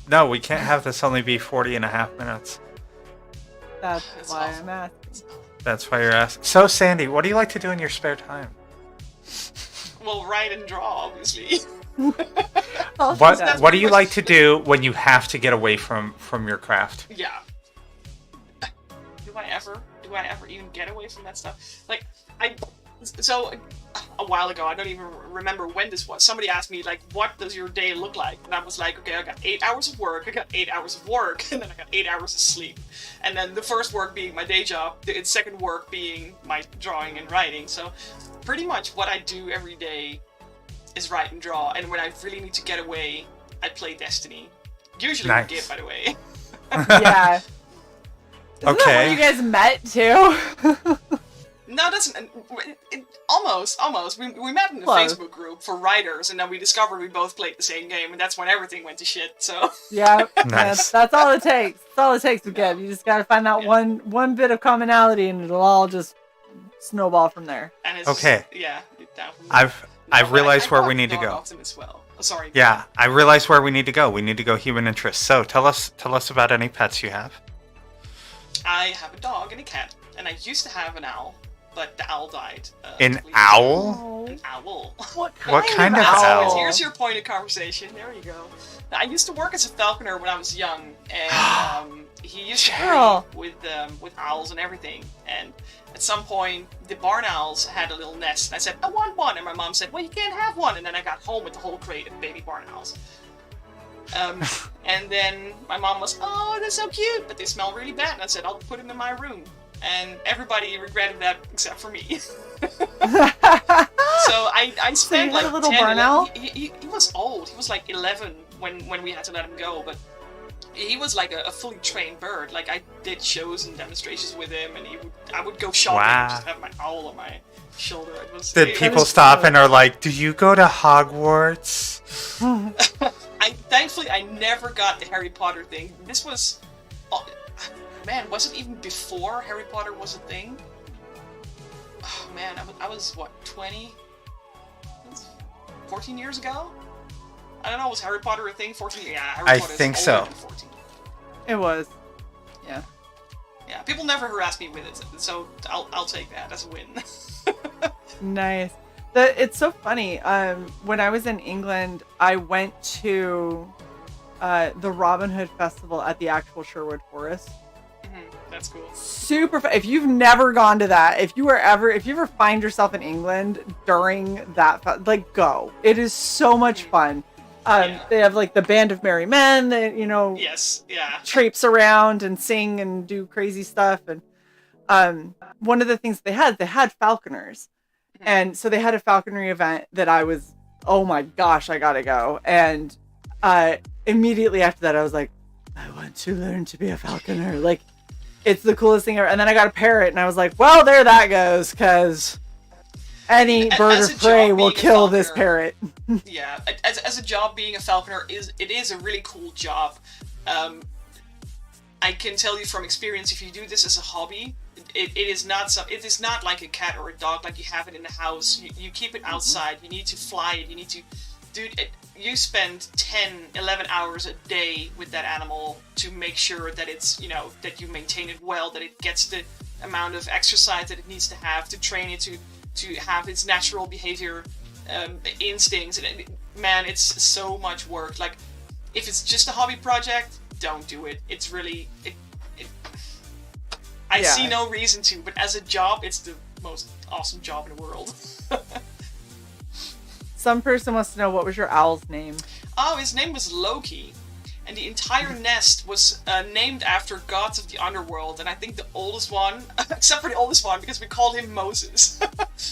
A: No, we can't have this only be 40 and a half minutes.
B: That's why I'm asking.
A: That's why you're asking. So, Sandy, what do you like to do in your spare time?
C: Well, write and draw, obviously.
A: What do you like to do when you have to get away from your craft?
C: Yeah. Do I ever even get away from that stuff? Like, so a while ago, I don't even remember when this was. Somebody asked me, like, what does your day look like? And I was like, okay, I got 8 hours of work, I got 8 hours of work, and then I got 8 hours of sleep. And then the first work being my day job, the second work being my drawing and writing. So pretty much what I do every day is write and draw. And when I really need to get away, I play Destiny. Usually
A: Nice.
C: with Gib, by the way.
B: Yeah. Isn't that where you guys met too?
C: No, that's almost. We met in the
B: Close.
C: Facebook group for writers, and then we discovered we both played the same game, and that's when everything went to shit. So
B: Yeah,
A: Nice.
B: that's all it takes. That's all it takes to get. You just gotta find that
C: Yeah.
B: one bit of commonality, and it'll all just snowball from there.
C: and it's
A: Okay.
C: just, yeah, down from
A: I've realized where we need to
C: dog
A: go.
C: often as well. Oh, sorry.
A: Yeah, I realized where we need to go. We need to go human interest. So tell us about any pets you have.
C: I have a dog and a cat, and I used to have an owl, but the owl died.
A: An
C: completely.
A: owl?
C: An owl.
B: What
A: kind of owl?
C: Here's your point of conversation. There you go. I used to work as a falconer when I was young, and he used to
B: Cheryl.
C: breed with owls and everything. And at some point, the barn owls had a little nest, and I said, "I want one," and my mom said, "Well, you can't have one." And then I got home with the whole crate of baby barn owls. And then my mom was, "Oh, they're so cute, but they smell really bad." And I said, "I'll put them in my room." And everybody regretted that except for me. So I spent
B: you had
C: like
B: a little
C: 10,
B: barn
C: 11
B: owl?
C: He was old. He was like 11 when we had to let him go, but he was like a fully trained bird. Like I did shows and demonstrations with him, and I would go shopping
A: Wow.
C: and just have my owl on my shoulder.
A: Did people stop and are like, "Do you go to Hogwarts?"
C: Thankfully I never got the Harry Potter thing. This was, man, was it even before Harry Potter was a thing? Oh man, I was what, 20? 14 years ago? I don't know, was Harry Potter a thing 14? Yeah, Harry
A: I
C: Potter is
A: think
C: older
A: so.
C: than 14.
B: It was. Yeah.
C: Yeah, people never harass me with it, so I'll take that as a win.
B: Nice. It's so funny. When I was in England, I went to the Robin Hood Festival at the actual Sherwood Forest.
C: That's cool.
B: Super fun. If you've never gone to that, if you ever find yourself in England during that, like, go. It is so much fun.
C: Yeah.
B: They have like the Band of Merry Men that,
C: Yes, yeah.
B: traipse around and sing and do crazy stuff. And one of the things they had falconers. And so they had a falconry event that I was, oh my gosh, I gotta go. And immediately after that, I was like, I want to learn to be a falconer. Like, it's the coolest thing ever. And then I got a parrot, and I was like, well, there that goes, because any bird
C: As
B: of
C: a
B: prey
C: job,
B: will
C: being a
B: kill this
C: falconer-
B: parrot.
C: Yeah, as a job, being a falconer is a really cool job. I can tell you from experience, if you do this as a hobby, it is not like a cat or a dog, like you have it in the house. You keep it outside. You need to fly it. You need to, you spend 10, 11 hours a day with that animal to make sure that it's, that you maintain it well, that it gets the amount of exercise that it needs to have to train it to have its natural behavior, instincts. And man, it's so much work. Like, if it's just a hobby project, don't do it. It's really, I see no reason to, but as a job, it's the most awesome job in the world.
B: Some person wants to know, what was your owl's name?
C: Oh, his name was Loki, and the entire nest was named after gods of the underworld, and I think the oldest one, except for the oldest one, because we called him Moses,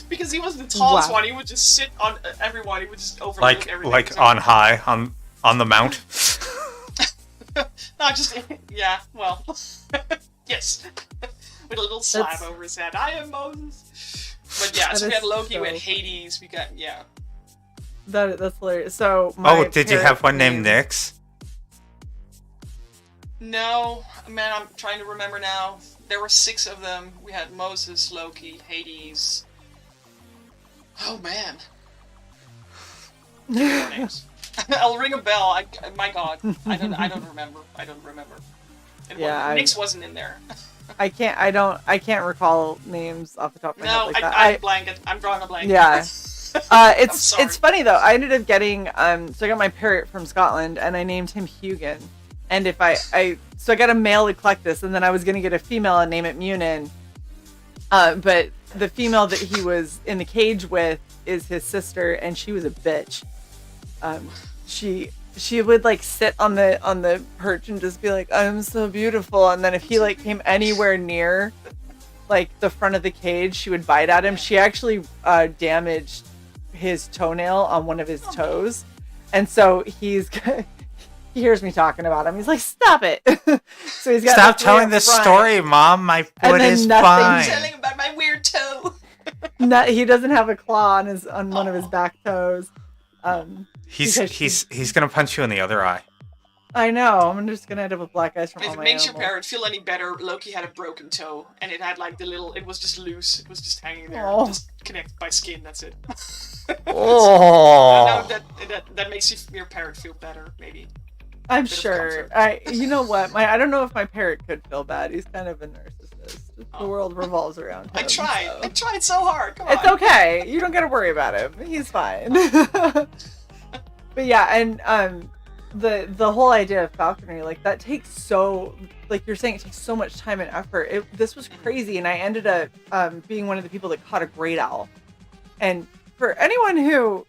C: because he was the tallest one. He would just sit on everyone. He would just overlook everything.
A: Like
C: So-
A: on high, on the mount.
C: No, just yeah. Well, yes, with a little slab
B: That's-
C: over his head. I am Moses. But yeah,
B: That
C: so we had
B: is
C: Loki, we had
B: so-
C: Hades, we got
B: That's hilarious. So, my
A: Did you have
B: parrot's
A: one named
B: name-
A: Nyx?
C: No, man, I'm trying to remember now. There were 6 of them. We had Moses, Loki, Hades. Oh man. Give me their names. I'll ring a bell. My God, I don't remember. And
B: Yeah,
C: Nyx wasn't in there.
B: I can't recall names off the top of my head
C: No,
B: like that.
C: I'm blanket. I'm drawing a blanket.
B: Yeah.
C: sorry.
B: It's funny though. I ended up getting so I got my parrot from Scotland and I named him Hugin. And if so I got a male Eclectus and then I was gonna get a female and name it Munin. But the female that he was in the cage with is his sister, and she was a bitch. She would like sit on the perch and just be like, "I'm so beautiful," and then if he like came anywhere near like the front of the cage, she would bite at him. She actually damaged his toenail on one of his toes, and so he hears me talking about him. He's like, "Stop it!" So he's got
A: Stop telling this story, Mom. My foot is
C: I'm
A: fine.
C: telling about my weird toe.
B: He doesn't have a claw on one of his back toes.
A: He's gonna punch you in the other eye.
B: I know. I'm just gonna end up with black eyes from all
C: If it
B: my
C: makes your
B: animals.
C: parrot feel any better, Loki had a broken toe, and it had like it was just loose. It was just hanging there,
B: Oh.
C: just connected by skin. That's it.
A: Oh.
C: I know that makes your parrot feel better, maybe.
B: I'm
C: Bit of
B: sure.
C: comfort.
B: You know what? I don't know if my parrot could feel bad. He's kind of a narcissist. The
C: Oh.
B: world revolves around him.
C: I tried.
B: so.
C: I tried so hard. Come
B: It's
C: on.
B: okay. You don't got to worry about him. He's fine. But yeah, and the whole idea of falconry, like that takes so, like you're saying, it takes so much time and effort. This was crazy, and I ended up being one of the people that caught a great owl. And for anyone who,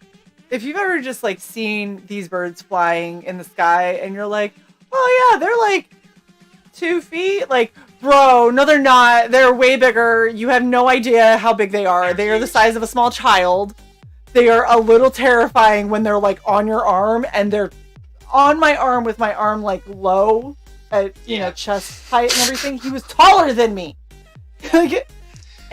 B: if you've ever just like seen these birds flying in the sky, and you're like, oh yeah, they're like 2 feet, like. Bro, no, they're not. They're way bigger. You have no idea how big they are. They are the size of a small child. They are a little terrifying when they're like on your arm, and they're on my arm with my arm like low at chest height and everything. He was taller than me. And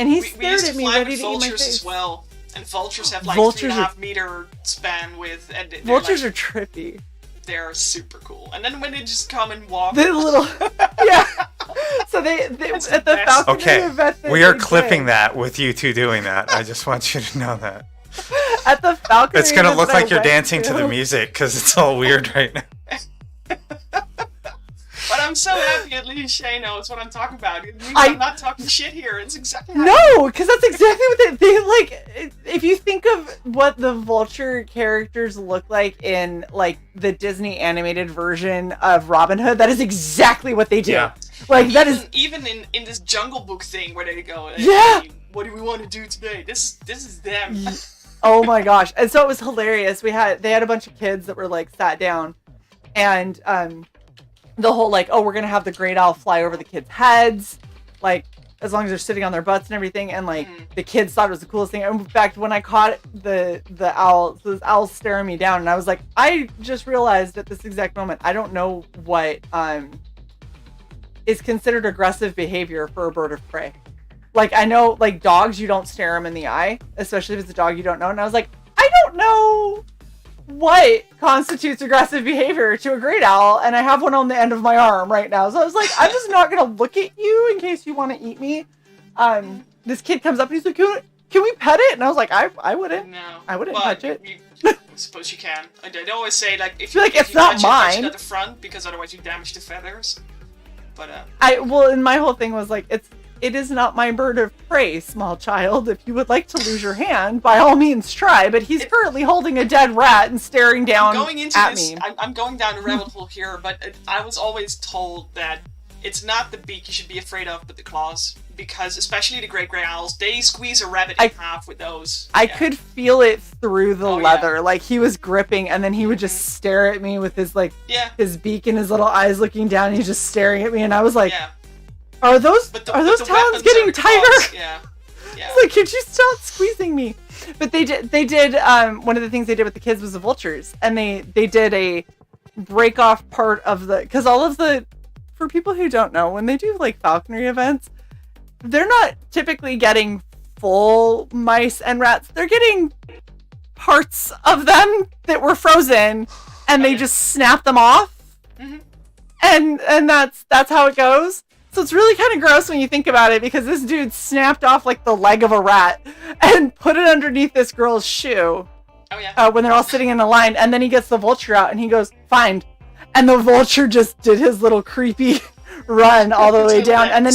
B: he
C: We
B: stared
C: used
B: at
C: to
B: me
C: fly
B: ready
C: with
B: to eat my
C: vultures
B: face.
C: as well, and vultures have like
B: Vultures
C: 3.5 meter span with, and
B: Vultures are trippy.
C: they're super cool. And then when they just come and walk,
B: The little yeah. So they at
C: That's
B: the
C: the best.
B: falconry
A: Okay,
B: event that
A: we are
B: they
A: clipping
B: did,
A: that with you two doing that. I just want you to know that.
B: at the falconry.
A: It's gonna
B: event
A: look
B: that I
A: like you're
B: went
A: dancing to the music because it's all weird right now.
C: but I'm so happy at least Shae knows what I'm talking about.
B: I'm
C: not talking shit here. It's exactly how
B: No, because that's exactly what they like. If you think of what the vulture characters look like in like the Disney animated version of Robin Hood, that is exactly what they do.
A: Yeah.
B: Like that is
C: even in this Jungle Book thing where they go,
B: Yeah.
C: "Hey, what do we want to do today? This is them."
B: oh my gosh. And so it was hilarious. They had a bunch of kids that were like sat down, and the whole like, oh, we're gonna have the great owl fly over the kids' heads, like as long as they're sitting on their butts and everything, and like the kids thought it was the coolest thing. In fact, when I caught the owl, so this owl's staring me down, and I was like, I just realized at this exact moment, I don't know what is considered aggressive behavior for a bird of prey. Like I know, like dogs, you don't stare them in the eye, especially if it's a dog you don't know. And I was like, I don't know what constitutes aggressive behavior to a great owl, and I have one on the end of my arm right now. So I was like, I'm just not gonna look at you in case you want to eat me. This kid comes up and he's like, can we pet it? And I was like, I wouldn't.
C: No,
B: I wouldn't
C: but
B: touch it.
C: I suppose you can. They always say like if
B: Feel like
C: if
B: it's
C: you
B: not
C: touch it, touch it
B: mine.
C: at the front because otherwise you damage the feathers. But
B: And my whole thing was like, it is not my bird of prey, small child. If you would like to lose your hand, by all means try. But he's currently holding a dead rat and staring down
C: going into
B: at
C: this,
B: me.
C: I'm going down a rabbit hole here, but I was always told that it's not the beak you should be afraid of, but the claws. Because especially the great grey owls, they squeeze a rabbit in half with those.
B: I could feel it through the
C: Oh,
B: leather.
C: yeah.
B: Like he was gripping, and then he would just stare at me with his like
C: Yeah.
B: his beak and his little eyes looking down. And he's just staring at me, and I was like,
C: Yeah.
B: "Are those
C: But
B: are those
C: the
B: talons
C: weapons
B: getting
C: are the
B: tighter?"
C: claws. Yeah. Yeah.
B: It's like, could you stop squeezing me? But they did one of the things they did with the kids was the vultures, and they did a break off part of because all of for people who don't know, when they do like falconry events, they're not typically getting full mice and rats. They're getting parts of them that were frozen, and they just snap them off.
C: Mhm.
B: And that's how it goes. So it's really kind of gross when you think about it, because this dude snapped off like the leg of a rat and put it underneath this girl's shoe
C: Oh yeah.
B: when they're all sitting in a line, and then he gets the vulture out and he goes, "Find," and the vulture just did his little creepy run all the way
C: To
B: down, and then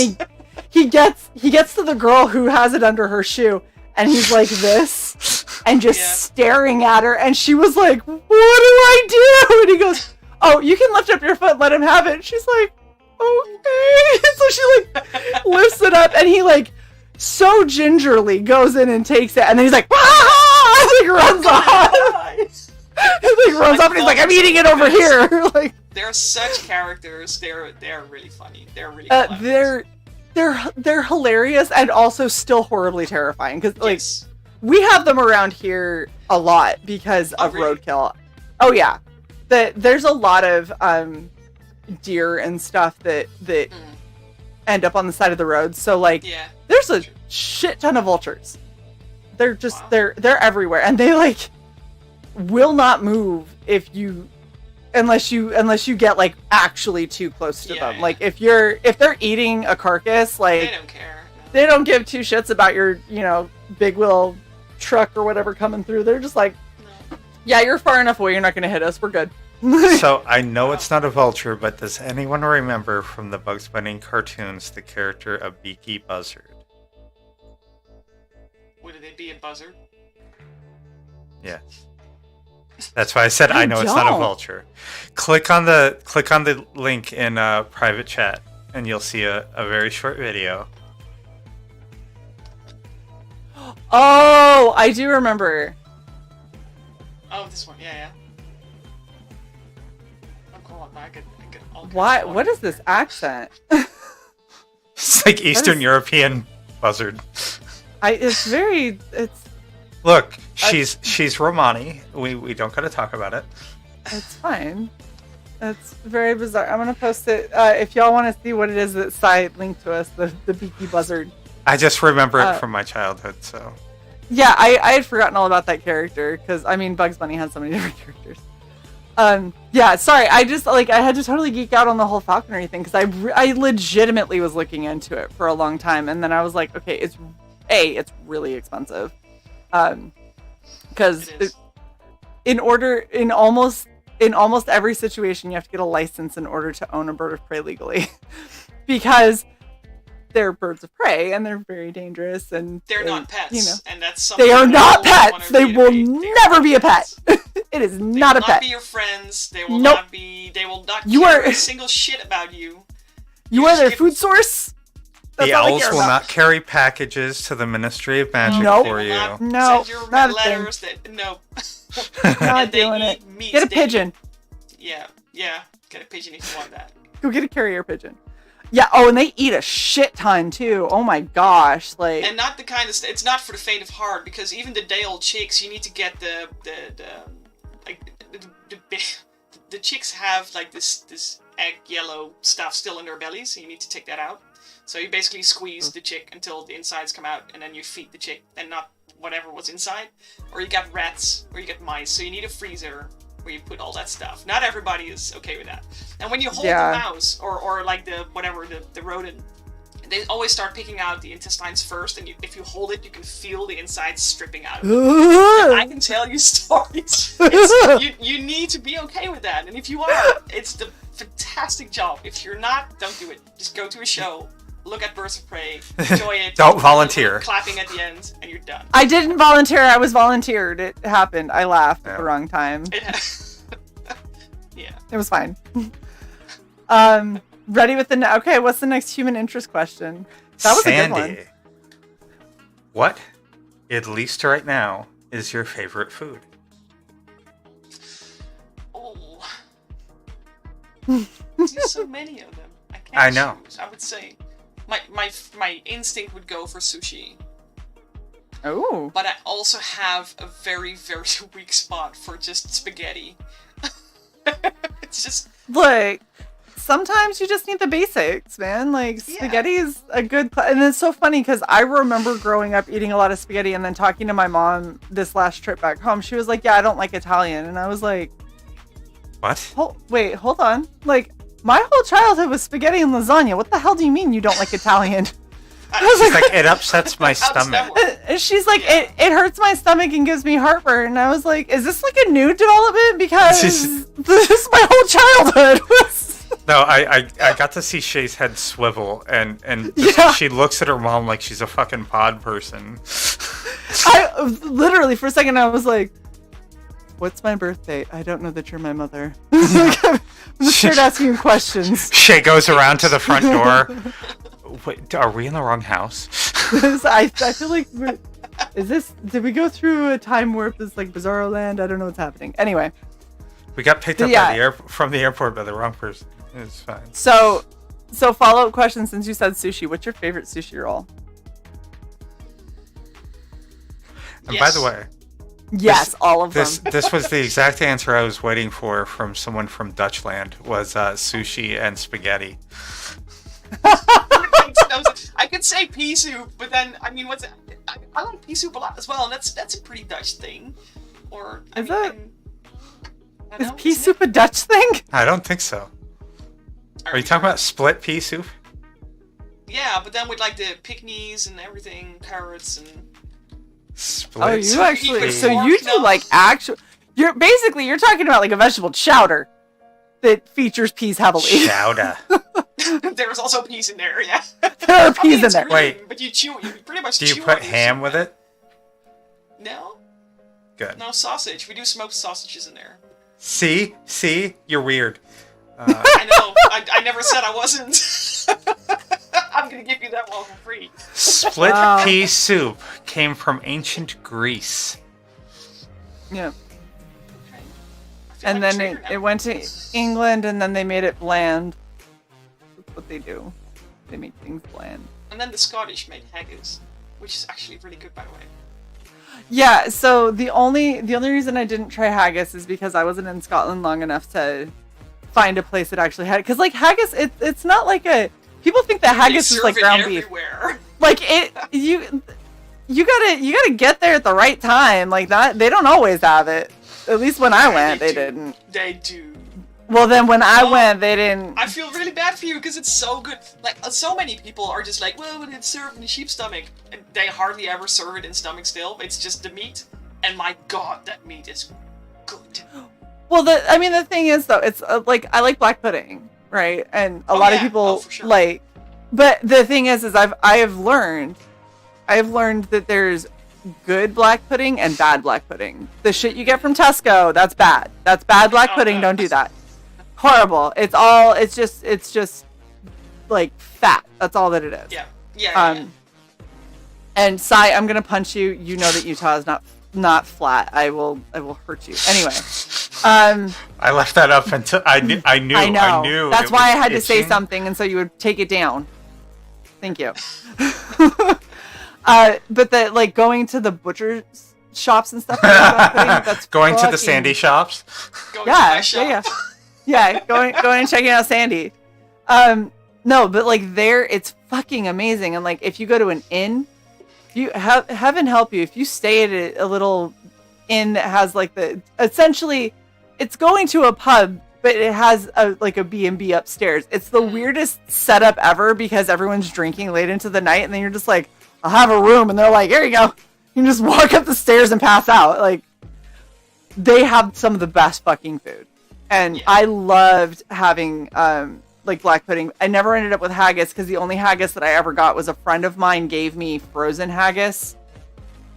B: he gets to the girl who has it under her shoe, and he's like this, and just staring at her, and she was like, "What do I do?" And he goes, "Oh, you can lift up your foot and let him have it." And she's like, "Okay." So she like lifts it up, and he like so gingerly goes in and takes it, and then he's like, "Ah!" And like runs off. He like runs off, and he's like, "I'm eating it over here." Like,
C: they're such characters. They're really funny. They're really
B: they're hilarious and also still horribly terrifying, because like we have them around here a lot because of
C: really?
B: roadkill. Oh yeah, there's a lot of deer and stuff that end up on the side of the road. So like there's a shit ton of vultures. They're just they're everywhere, and they like will not move unless you get like actually too close to them. Like if they're eating a carcass, like
C: they don't care. No.
B: They don't give two shits about your, big wheel truck or whatever coming through. They're just like, yeah, you're far enough away, you're not going to hit us, we're good.
A: So I know it's not a vulture, but does anyone remember from the Bugs Bunny cartoons the character of Beaky Buzzard?
C: Would it be a buzzard?
A: Yes. That's why I said I know it's not a vulture. Click on the link in private chat, and you'll see a very short video.
B: Oh, I do remember.
C: Oh, this one, yeah. Oh, come on, I could
B: Why? What is this accent?
A: It's like Eastern European buzzard. Look, she's Romani. We don't gotta talk about it.
B: It's fine. It's very bizarre. I'm gonna post it if y'all want to see what it is that Sai linked to us. The beaky buzzard.
A: I just remember it from my childhood. So
B: yeah, I had forgotten all about that character because Bugs Bunny has so many different characters. Yeah, sorry. I just I had to totally geek out on the whole falconry thing because I legitimately was looking into it for a long time, and then I was like, okay, it's really expensive. Because in almost every situation you have to get a license in order to own a bird of prey legally, because they're birds of prey and they're very dangerous and
C: they're not pets. And that's something
B: they are not pets. They will never be a pet. It is not a pet.
C: They will not be your friends. They will not be. They will not care a single shit about you.
B: You are their food source.
A: That's the owls will not carry packages to the Ministry of Magic for you.
B: No,
C: send your
B: not
C: letters.
B: No,
C: not
B: doing it. Get a pigeon.
C: Yeah. Get a pigeon if you want that.
B: Go get a carrier pigeon. Yeah. Oh, and they eat a shit ton too. Oh my gosh,
C: and not the kind of it's not for the faint of heart, because even the day-old chicks, you need to get the chicks have like this egg yellow stuff still in their bellies, so you need to take that out. So you basically squeeze the chick until the insides come out, and then you feed the chick, and not whatever was inside. Or you got rats, or you get mice, so you need a freezer where you put all that stuff. Not everybody is okay with that. And when you hold the mouse, or like the rodent, they always start picking out the intestines first, and if you hold it, you can feel the insides stripping out of it. I can tell you stories. You need to be okay with that, and if you are, it's the fantastic job. If you're not, don't do it. Just go to a show, look at Birds of Prey, enjoy it.
A: Don't volunteer.
C: Clapping at the end, and you're done.
B: I didn't volunteer. I was volunteered. It happened. I laughed at the wrong time.
C: Yeah.
B: It was fine. Ready with okay, what's the next human interest question? That was
A: Sandy,
B: a good one.
A: What, at least right now, is your favorite food?
C: Oh. There's so many of them.
A: I know.
C: Choose. I would say my instinct would go for sushi.
B: Oh.
C: But I also have a very, very weak spot for just spaghetti. It's just...
B: Look, sometimes you just need the basics, man. Like, spaghetti is a good... And it's so funny because I remember growing up eating a lot of spaghetti and then talking to my mom this last trip back home. She was like, yeah, I don't like Italian. And I was like...
A: What?
B: Hold on. Like, my whole childhood was spaghetti and lasagna. What the hell do you mean you don't like Italian?
A: I was like, it upsets my stomach.
B: And she's like, it hurts my stomach and gives me heartburn. And I was like, is this like a new development? Because this is my whole childhood.
A: No, I got to see Shae's head swivel, and she looks at her mom like she's a fucking pod person.
B: I literally, for a second, I was like, what's my birthday? I don't know that you're my mother. I'm just start asking you questions.
A: Shae goes around to the front door. Wait, are we in the wrong house?
B: I feel like did we go through a time warp that's like Bizarro Land? I don't know what's happening. Anyway.
A: We got picked up from the airport by the wrong person. It's fine.
B: So follow-up question, since you said sushi, what's your favorite sushi roll?
A: And by the way,
B: yes, all of them.
A: This was the exact answer I was waiting for from someone from Dutchland, was sushi and spaghetti.
C: I could say pea soup, but then I mean, I like pea soup a lot as well, and that's a pretty Dutch thing. Or
B: is pea soup a Dutch thing?
A: I don't think so. Are you talking about split pea soup?
C: Yeah, but then with like the picnies and everything, carrots and.
A: Split.
B: Oh, you actually? So you do like actual? You're talking about like a vegetable chowder that features peas heavily.
A: Chowder.
C: There's also peas in there, yeah.
B: There are peas in there.
A: Wait,
C: but you pretty much.
A: Do you put ham with it?
C: No.
A: Good.
C: No sausage. We do smoked sausages in there.
A: See, you're weird.
C: I know. I never said I wasn't. I'm gonna give you that one for free.
A: Split pea soup came from ancient Greece.
B: Yeah. And then it went to England, and then they made it bland. That's what they do. They make things bland.
C: And then the Scottish made haggis, which is actually really good, by the way.
B: Yeah, so the only reason I didn't try haggis is because I wasn't in Scotland long enough to find a place that actually had it. Because like haggis, it's not like a. People think that haggis is like ground beef. Like you gotta get there at the right time. Like that, they don't always have it. At least when I went, they didn't.
C: They do.
B: Well, then when I went, they didn't.
C: I feel really bad for you because it's so good. Like, so many people are just like, well, it's served in a sheep's stomach. And they hardly ever serve it in stomach still. It's just the meat. And my god, that meat is good.
B: Well, the thing is, though, it's like, I like black pudding, right? And a lot of people like. But the thing is I have learned that there's good black pudding and bad black pudding. The shit you get from Tesco, that's bad. That's bad black pudding. Don't do that. Horrible. It's just like fat. That's all that it is.
C: Yeah.
B: And Sai, I'm gonna punch you. You know that Utah is not flat. I will hurt you. Anyway.
A: I left that up until I knew. I knew.
B: That's why I had to say something, and so you would take it down. Thank you. But going to the butcher shops and stuff. That's
A: going to the Sandy shops.
B: Yeah. Going and checking out Sandy. No, but like there, it's fucking amazing. And like if you go to an inn, you heaven help you if you stay at a little inn that has like essentially, it's going to a pub, but it has a B&B upstairs. It's the weirdest setup ever because everyone's drinking late into the night, and then you're just like, I'll have a room, and they're like, here you go. You can just walk up the stairs and pass out. Like, they have some of the best fucking food. And I loved having, black pudding. I never ended up with haggis, because the only haggis that I ever got was a friend of mine gave me frozen haggis.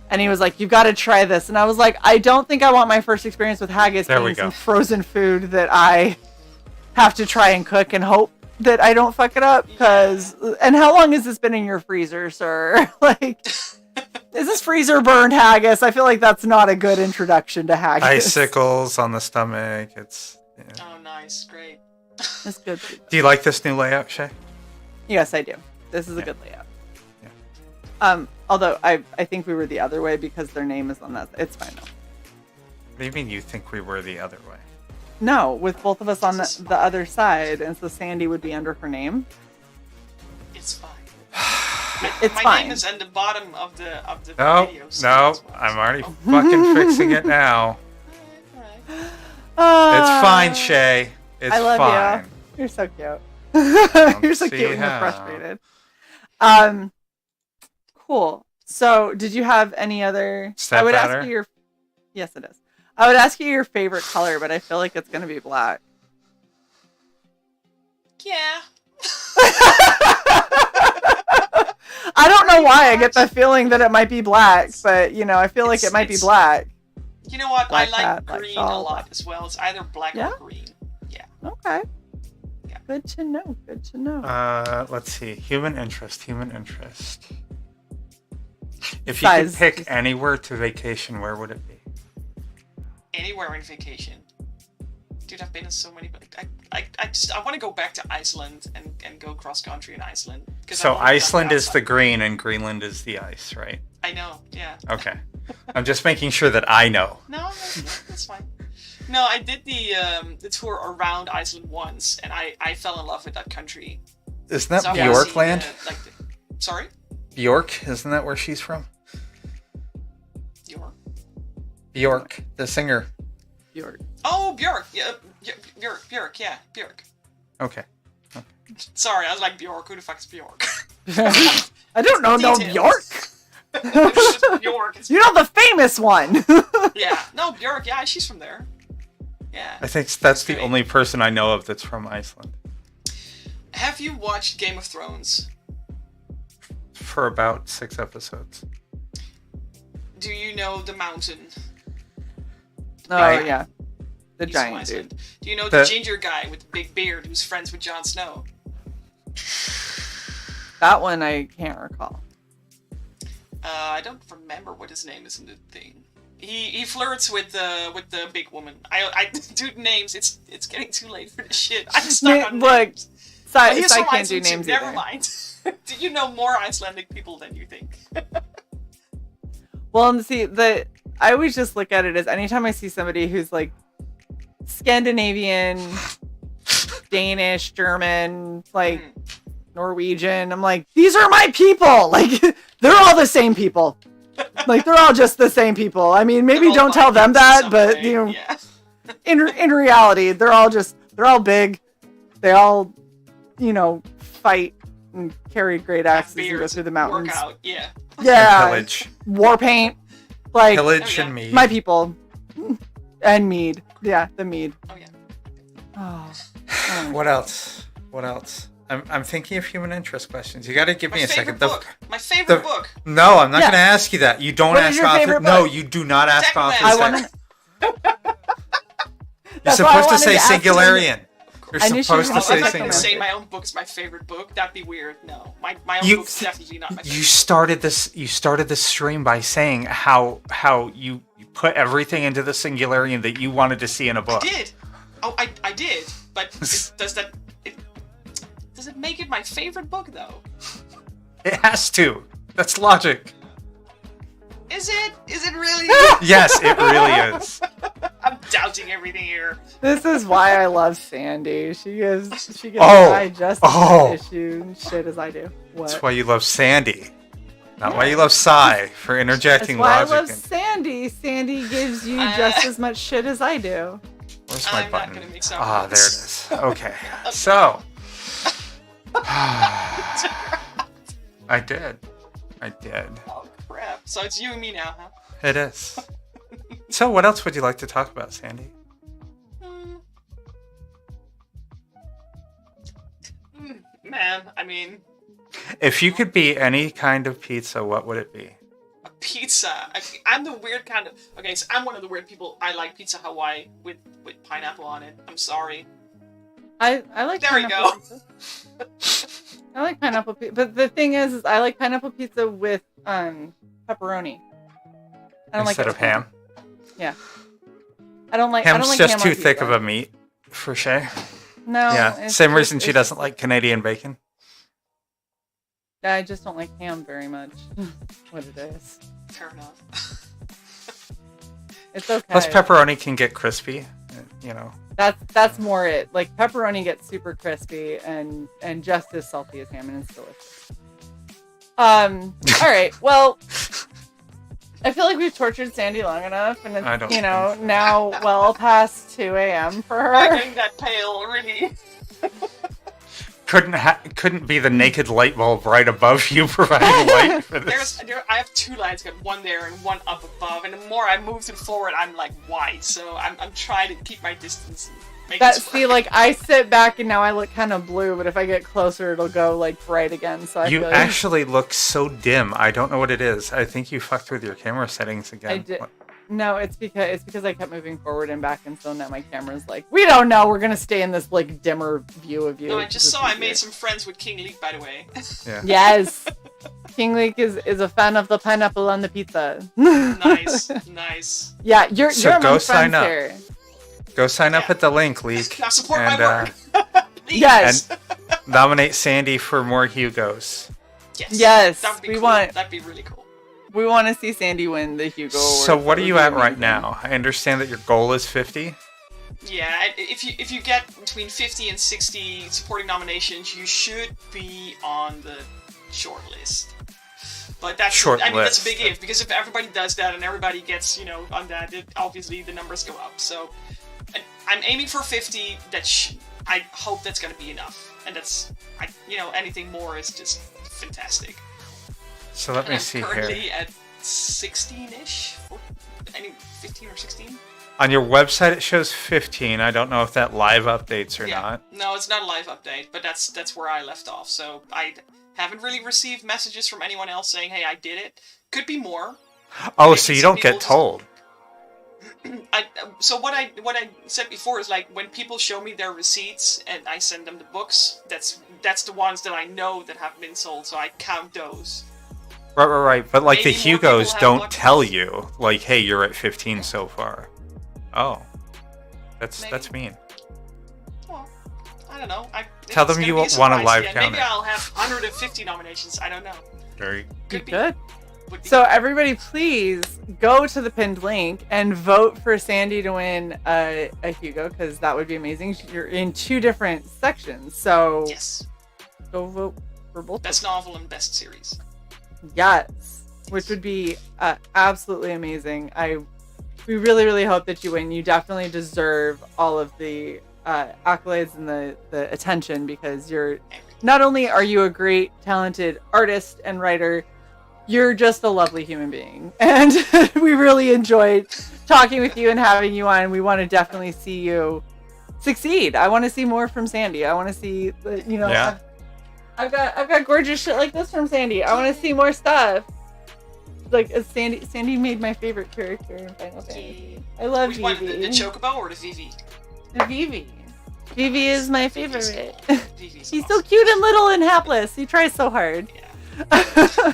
B: And he was like, you've got to try this. And I was like, I don't think I want my first experience with haggis being some frozen food that I have to try and cook and hope that I don't fuck it up. And how long has this been in your freezer, sir? Like, is this freezer burned haggis? I feel like that's not a good introduction to haggis.
A: Icicles on the stomach. It's. Yeah.
C: Oh, nice. Great.
B: It's good.
A: Do you like this new layout, Shae?
B: Yes, I do. This is a good layout. Although I think we were the other way because their name is on that. It's fine though.
A: What do you mean you think we were the other way?
B: No, with both of us on the other side, and so Sandy would be under her name.
C: It's fine.
B: It's
C: my
B: fine.
C: name is at the bottom of the
A: no,
C: video.
A: No, I'm already fucking fixing it now.
B: Alright.
A: It's fine, Shae. It's
B: I love
A: fine.
B: You. You're so cute. You're so cute when you're frustrated. Cool. So, did you have any other?
A: Step
B: I would
A: batter?
B: ask you your. Yes, it is. I would ask you your favorite color, but I feel like it's going to be black.
C: yeah.
B: I don't know why I get the feeling that it might be black, but I feel like it might be black.
C: You know what?
B: Black
C: I like
B: hat, black
C: green
B: shawl,
C: a lot
B: black-
C: as well. It's either black
B: Yeah?
C: or green. Yeah.
B: Okay.
C: Yeah.
B: Good to know. Good to know.
A: Let's see. Human interest. If you
B: Size.
A: could pick anywhere to vacation, where would it be?
C: Anywhere in vacation. Dude, I've been in so many. I want to go back to Iceland and go cross country in Iceland.
A: So Iceland is the green and Greenland is the ice, right?
C: I know. Yeah.
A: Okay. I'm just making sure that I know.
C: No, that's fine. No, I did the tour around Iceland once, and I fell in love with that country.
A: Isn't that
C: So I've
A: Bjork
C: seen,
A: land?
C: Sorry?
A: Bjork, isn't that where she's from? Bjork, the singer.
B: Bjork.
C: Oh, Bjork. Yeah, Bjork. Yeah, Bjork.
A: Okay.
C: Sorry, I was like Bjork. Who the fuck is Bjork?
B: I don't know no
C: Details.
B: Bjork.
C: It's just Bjork. It's
B: The famous one.
C: Yeah, no, Bjork, yeah, she's from there. Yeah.
A: I think that's the
C: great.
A: only person I know of that's from Iceland.
C: Have you watched Game of Thrones?
A: For about 6 episodes.
C: Do you know the mountain?
B: Oh
A: Right.
B: yeah, the
C: He's from
B: giant
C: Iceland.
B: dude.
C: Do you know the
A: The-
C: ginger guy with the big beard who's friends with Jon Snow?
B: That one I can't recall.
C: I don't remember what his name is in the thing. He flirts with the big woman. I dude names. It's getting too late for this shit. I'm stuck on
B: Look,
C: names.
B: I
C: But he's from
B: can't do
C: Iceland too.
B: names
C: Never
B: either.
C: mind. Do you know more Icelandic people than you think?
B: Well, and see, I always just look at it as anytime I see somebody who's like Scandinavian, Danish, German, like Norwegian, I'm like, these are my people. Like, they're all the same people. Like, they're all just the same people. I mean, maybe
C: They're all
B: don't tell them
C: Vikings
B: that,
C: some
B: but
C: way. Yeah.
B: in reality, they're all big. They all, fight and carry great axes and go
C: Beards
B: through the
C: and
B: mountains.
C: Work out. Yeah.
B: Yeah,
A: Pillage.
B: war paint, like
A: Pillage
C: Oh, yeah.
A: and mead.
B: my people, and mead. Yeah, the mead.
C: Oh yeah.
B: Oh.
A: What else? I'm thinking of human interest questions. You got to give me
C: My
A: a
C: favorite
A: second.
C: book. My favorite book.
A: No, I'm not
B: Yeah.
A: going to ask you that. You don't
B: What is
A: ask
B: your
A: author.
B: favorite
A: No,
B: book?
A: you do not ask
C: Technomancer.
A: authors.
B: I
A: that.
B: want to.
A: You're
B: That's why I
A: supposed to
B: wanted
A: say
B: to ask you.
A: singularian. You're
B: I knew she
A: supposed
B: was
A: to
B: gonna
A: say
C: I'm not going to
A: singularian.
C: say my own book is my favorite book. That'd be weird. No, my own
A: You-
C: book's definitely not my favorite.
A: You started this stream by saying how you put everything into the singularian that you wanted to see in a book.
C: I did. Oh, I did. But does it make it my favorite book though?
A: It has to. That's logic.
C: Is it? Is it really?
A: Yes, it really is.
C: I'm doubting everything here.
B: This is why I love Sandy. She gives
A: Oh.
B: I just
A: Oh.
B: issue and shit as I do. What?
A: That's why you love Sandy. Not why you love Sai for interjecting
B: That's why I
A: logic.
B: love Sandy. Sandy gives you just as much shit as I do.
A: Where's my
C: I'm not
A: button?
C: gonna make sound
A: Ah, there it
C: effects.
A: is. Okay. So. I did.
C: Oh crap! So it's you and me now, huh?
A: It is. So, what else would you like to talk about, Sandy?
C: Man, I mean,
A: If you could be any kind of pizza, what would it be?
C: a pizza. I'm the weird kind of. Okay, so I'm one of the weird people. I like pizza Hawaii with pineapple on it. I'm sorry.
B: I like
C: There you
B: pineapple
C: go.
B: pizza. I like pineapple pizza, but the thing is I like pineapple pizza with pepperoni. I don't
A: Instead
B: like
A: of ham?
B: Yeah. I don't like.
A: Ham's just
B: ham
A: too
B: on
A: thick
B: pizza.
A: of a meat for Shae.
B: No.
A: Yeah,
B: it's
A: same
B: just-
A: reason she
B: it's-
A: doesn't like Canadian bacon.
B: I just don't like ham very much. What it is.
C: Fair enough.
B: It's okay.
A: Plus, pepperoni can get crispy. You know.
B: That's more it. Like pepperoni gets super crispy and just as salty as ham, and it's delicious. All right. Well, I feel like we've tortured Sandy long enough, and
A: I
B: it's
A: don't
B: now well past 2 a.m. for
C: I'm
B: her.
C: getting that pale, really.
A: Couldn't be the naked light bulb right above you providing light for this.
C: I have two lights, got one there and one up above, and the more I move to the forward, I'm like white. So I'm trying to keep my distance. make
B: That
C: this work.
B: see, like I sit back and now I look kind of blue, but if I get closer, it'll go like bright again. So I
A: You
B: feel
A: actually look so dim. I don't know what it is. I think you fucked with your camera settings again.
B: I did. No, it's because I kept moving forward and back, and so now my camera's like, we don't know. We're gonna stay in this like dimmer view of you.
C: No, I just saw I
B: easier.
C: made some friends with King Leek, by the way.
A: Yeah.
B: Yes, King Leek is a fan of the pineapple on the pizza.
C: Nice, nice.
B: Yeah, you're
A: So
B: you're
A: go
B: among
A: sign
B: friends
A: up.
B: here.
A: Go sign up
C: Yeah.
A: at the link, Leak,
C: Now support
A: and
C: my work. Please.
B: Yes,
A: nominate Sandy for more Hugos.
B: Yes,
C: That would be
B: we
C: cool.
B: want-
C: That'd be really cool.
B: we want to see Sandy win the Hugo Award.
A: So what are
B: That
A: you
B: would be
A: at right
B: amazing.
A: now? I understand that your goal is 50.
C: Yeah, if you get between 50 and 60 supporting nominations, you should be on the short list. But that's
A: Short
C: I mean that's a big
A: list.
C: if, because if everybody does that and everybody gets on that, obviously the numbers go up. So I'm aiming for 50. I hope that's gonna be enough, and anything more is just fantastic.
A: So let
C: And
A: me
C: I'm
A: see here.
C: currently at 16-ish, 15 or 16.
A: On your website, it shows 15. I don't know if that live updates or not.
C: No, it's not a live update, but that's where I left off. So I haven't really received messages from anyone else saying, "Hey, I did it." Could be more.
A: Oh,
C: Maybe
A: so you
C: some
A: don't get
C: people just-
A: told.
C: So what I said before is like when people show me their receipts and I send them the books, that's the ones that I know that have been sold. So I count those.
A: Right. But like
C: Maybe
A: the
C: more people
A: Hugos
C: have
A: don't
C: luck
A: tell
C: ones.
A: you, like, hey, you're at 15 so far. Oh, that's
C: Maybe.
A: mean.
C: Well, I don't know.
A: Tell
C: it's
A: them
C: gonna
A: you
C: be a
A: want a
C: surprise.
A: live
C: Yeah,
A: counter.
C: Maybe I'll have 150 nominations. I don't know.
A: Very
C: Could be.
B: Good.
C: Would be.
B: So everybody, please go to the pinned link and vote for Sandy to win a Hugo, because that would be amazing. You're in 2 different sections, so
C: Yes.
B: go vote for both.
C: Best novel and best series.
B: Yes, which would be absolutely amazing. We really, really hope that you win. You definitely deserve all of the accolades and the attention, because not only are you a great, talented artist and writer, you're just a lovely human being. And we really enjoyed talking with you and having you on. We want to definitely see you succeed. I want to see more from Sandy. I want to see,
A: Yeah.
B: I've got gorgeous shit like this from Sandy. I want to see more stuff. Like Sandy made my favorite character in Final Fantasy. I love
C: Which one?
B: Vivi.
C: The Chocobo or the Vivi?
B: Vivi. Vivi is my favorite.
C: Vivi's
B: He's
C: awesome.
B: so cute and little and hapless. He tries so hard.
C: Yeah.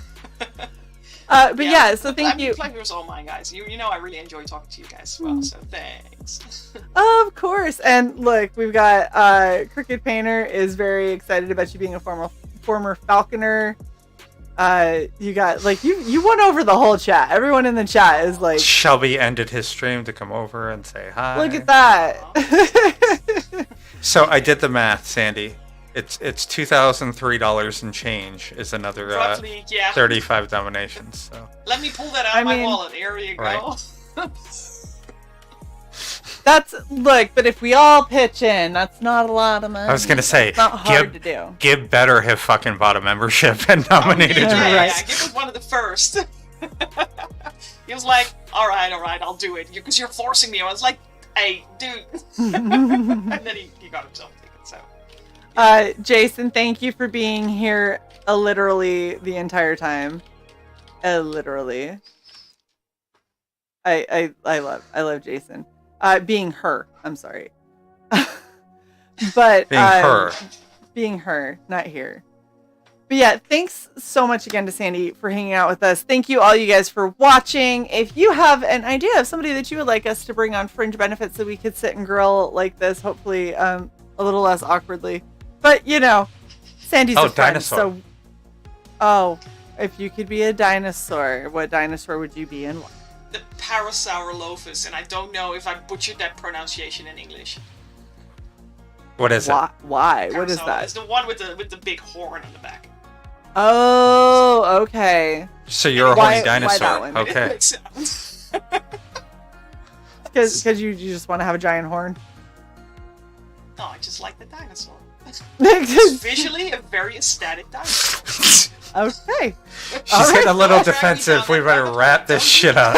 B: But yeah, so thank you.
C: Pleasure was all mine, guys. You know I really enjoy talking to you guys as well, so thanks.
B: Of course. And look, we've got Crooked Painter is very excited about you being a former Falconer. You got you won over the whole chat. Everyone in the chat is like,
A: Shelby ended his stream to come over and say hi.
B: look at that.
A: So I did the math, Sandy. It's $2,003 and change is another
C: Roughly, yeah.
A: 35 nominations. So
C: Let me pull that out of my wallet. Here you go.
A: Right.
B: But if we all pitch in, that's not a lot of money.
A: I was gonna say,
B: it's not hard to do.
A: Gib better have fucking bought a membership and nominated
C: yeah,
A: me.
B: Right.
C: yeah, Gib was one of the first. He was like, all right, I'll do it. Because you're forcing me. I was like, hey, dude. And then he got himself a ticket, so.
B: Jason, thank you for being here literally the entire time. Literally. I love Jason. Being her. I'm sorry. But being her, not here. But yeah, thanks so much again to Sandy for hanging out with us. Thank you all you guys for watching. If you have an idea of somebody that you would like us to bring on Fringe Benefits so we could sit and grill like this, hopefully a little less awkwardly. But Sandy's a friend,
A: dinosaur.
B: so if you could be a dinosaur, what dinosaur would you be and why?
C: The Parasaurolophus, and I don't know if I butchered that pronunciation in English.
A: What is it?
B: Why? What is
C: Parasaur-
B: that?
C: It's the one with the big horn on the back.
B: Oh, okay.
A: So you're a
B: Why-
A: horny dinosaur.
B: why that one?
A: Okay.
C: Makes sense.
B: Because you just want to have a giant horn.
C: No, I just like the dinosaur. It's
B: Okay.
C: visually a very aesthetic dinosaur.
A: She's
B: All right.
A: getting a little
C: Don't drag me
A: defensive.
C: down
A: We
C: that
A: better
C: rabbit
A: wrap
C: hole.
A: this shit up.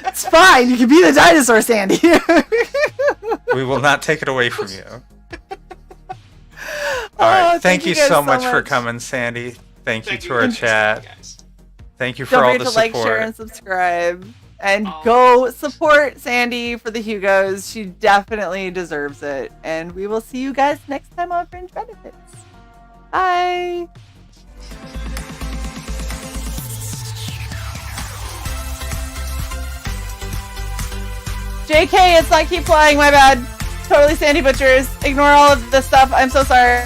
B: It's fine. You can be the dinosaur, Sandy.
A: We will not take it away from you. All right. Thank you
B: guys
A: so much for coming, Sandy. Thank you to our chat. Thank you for
B: Don't
A: all
B: forget
A: the
B: to like,
A: support.
B: share, and subscribe. And go support Sandy for the Hugos. She definitely deserves it. And we will see you guys next time on Fringe Benefits. Bye. JK, it's not keep flying, my bad. Totally Sandy Butchers. Ignore all of this stuff. I'm so sorry.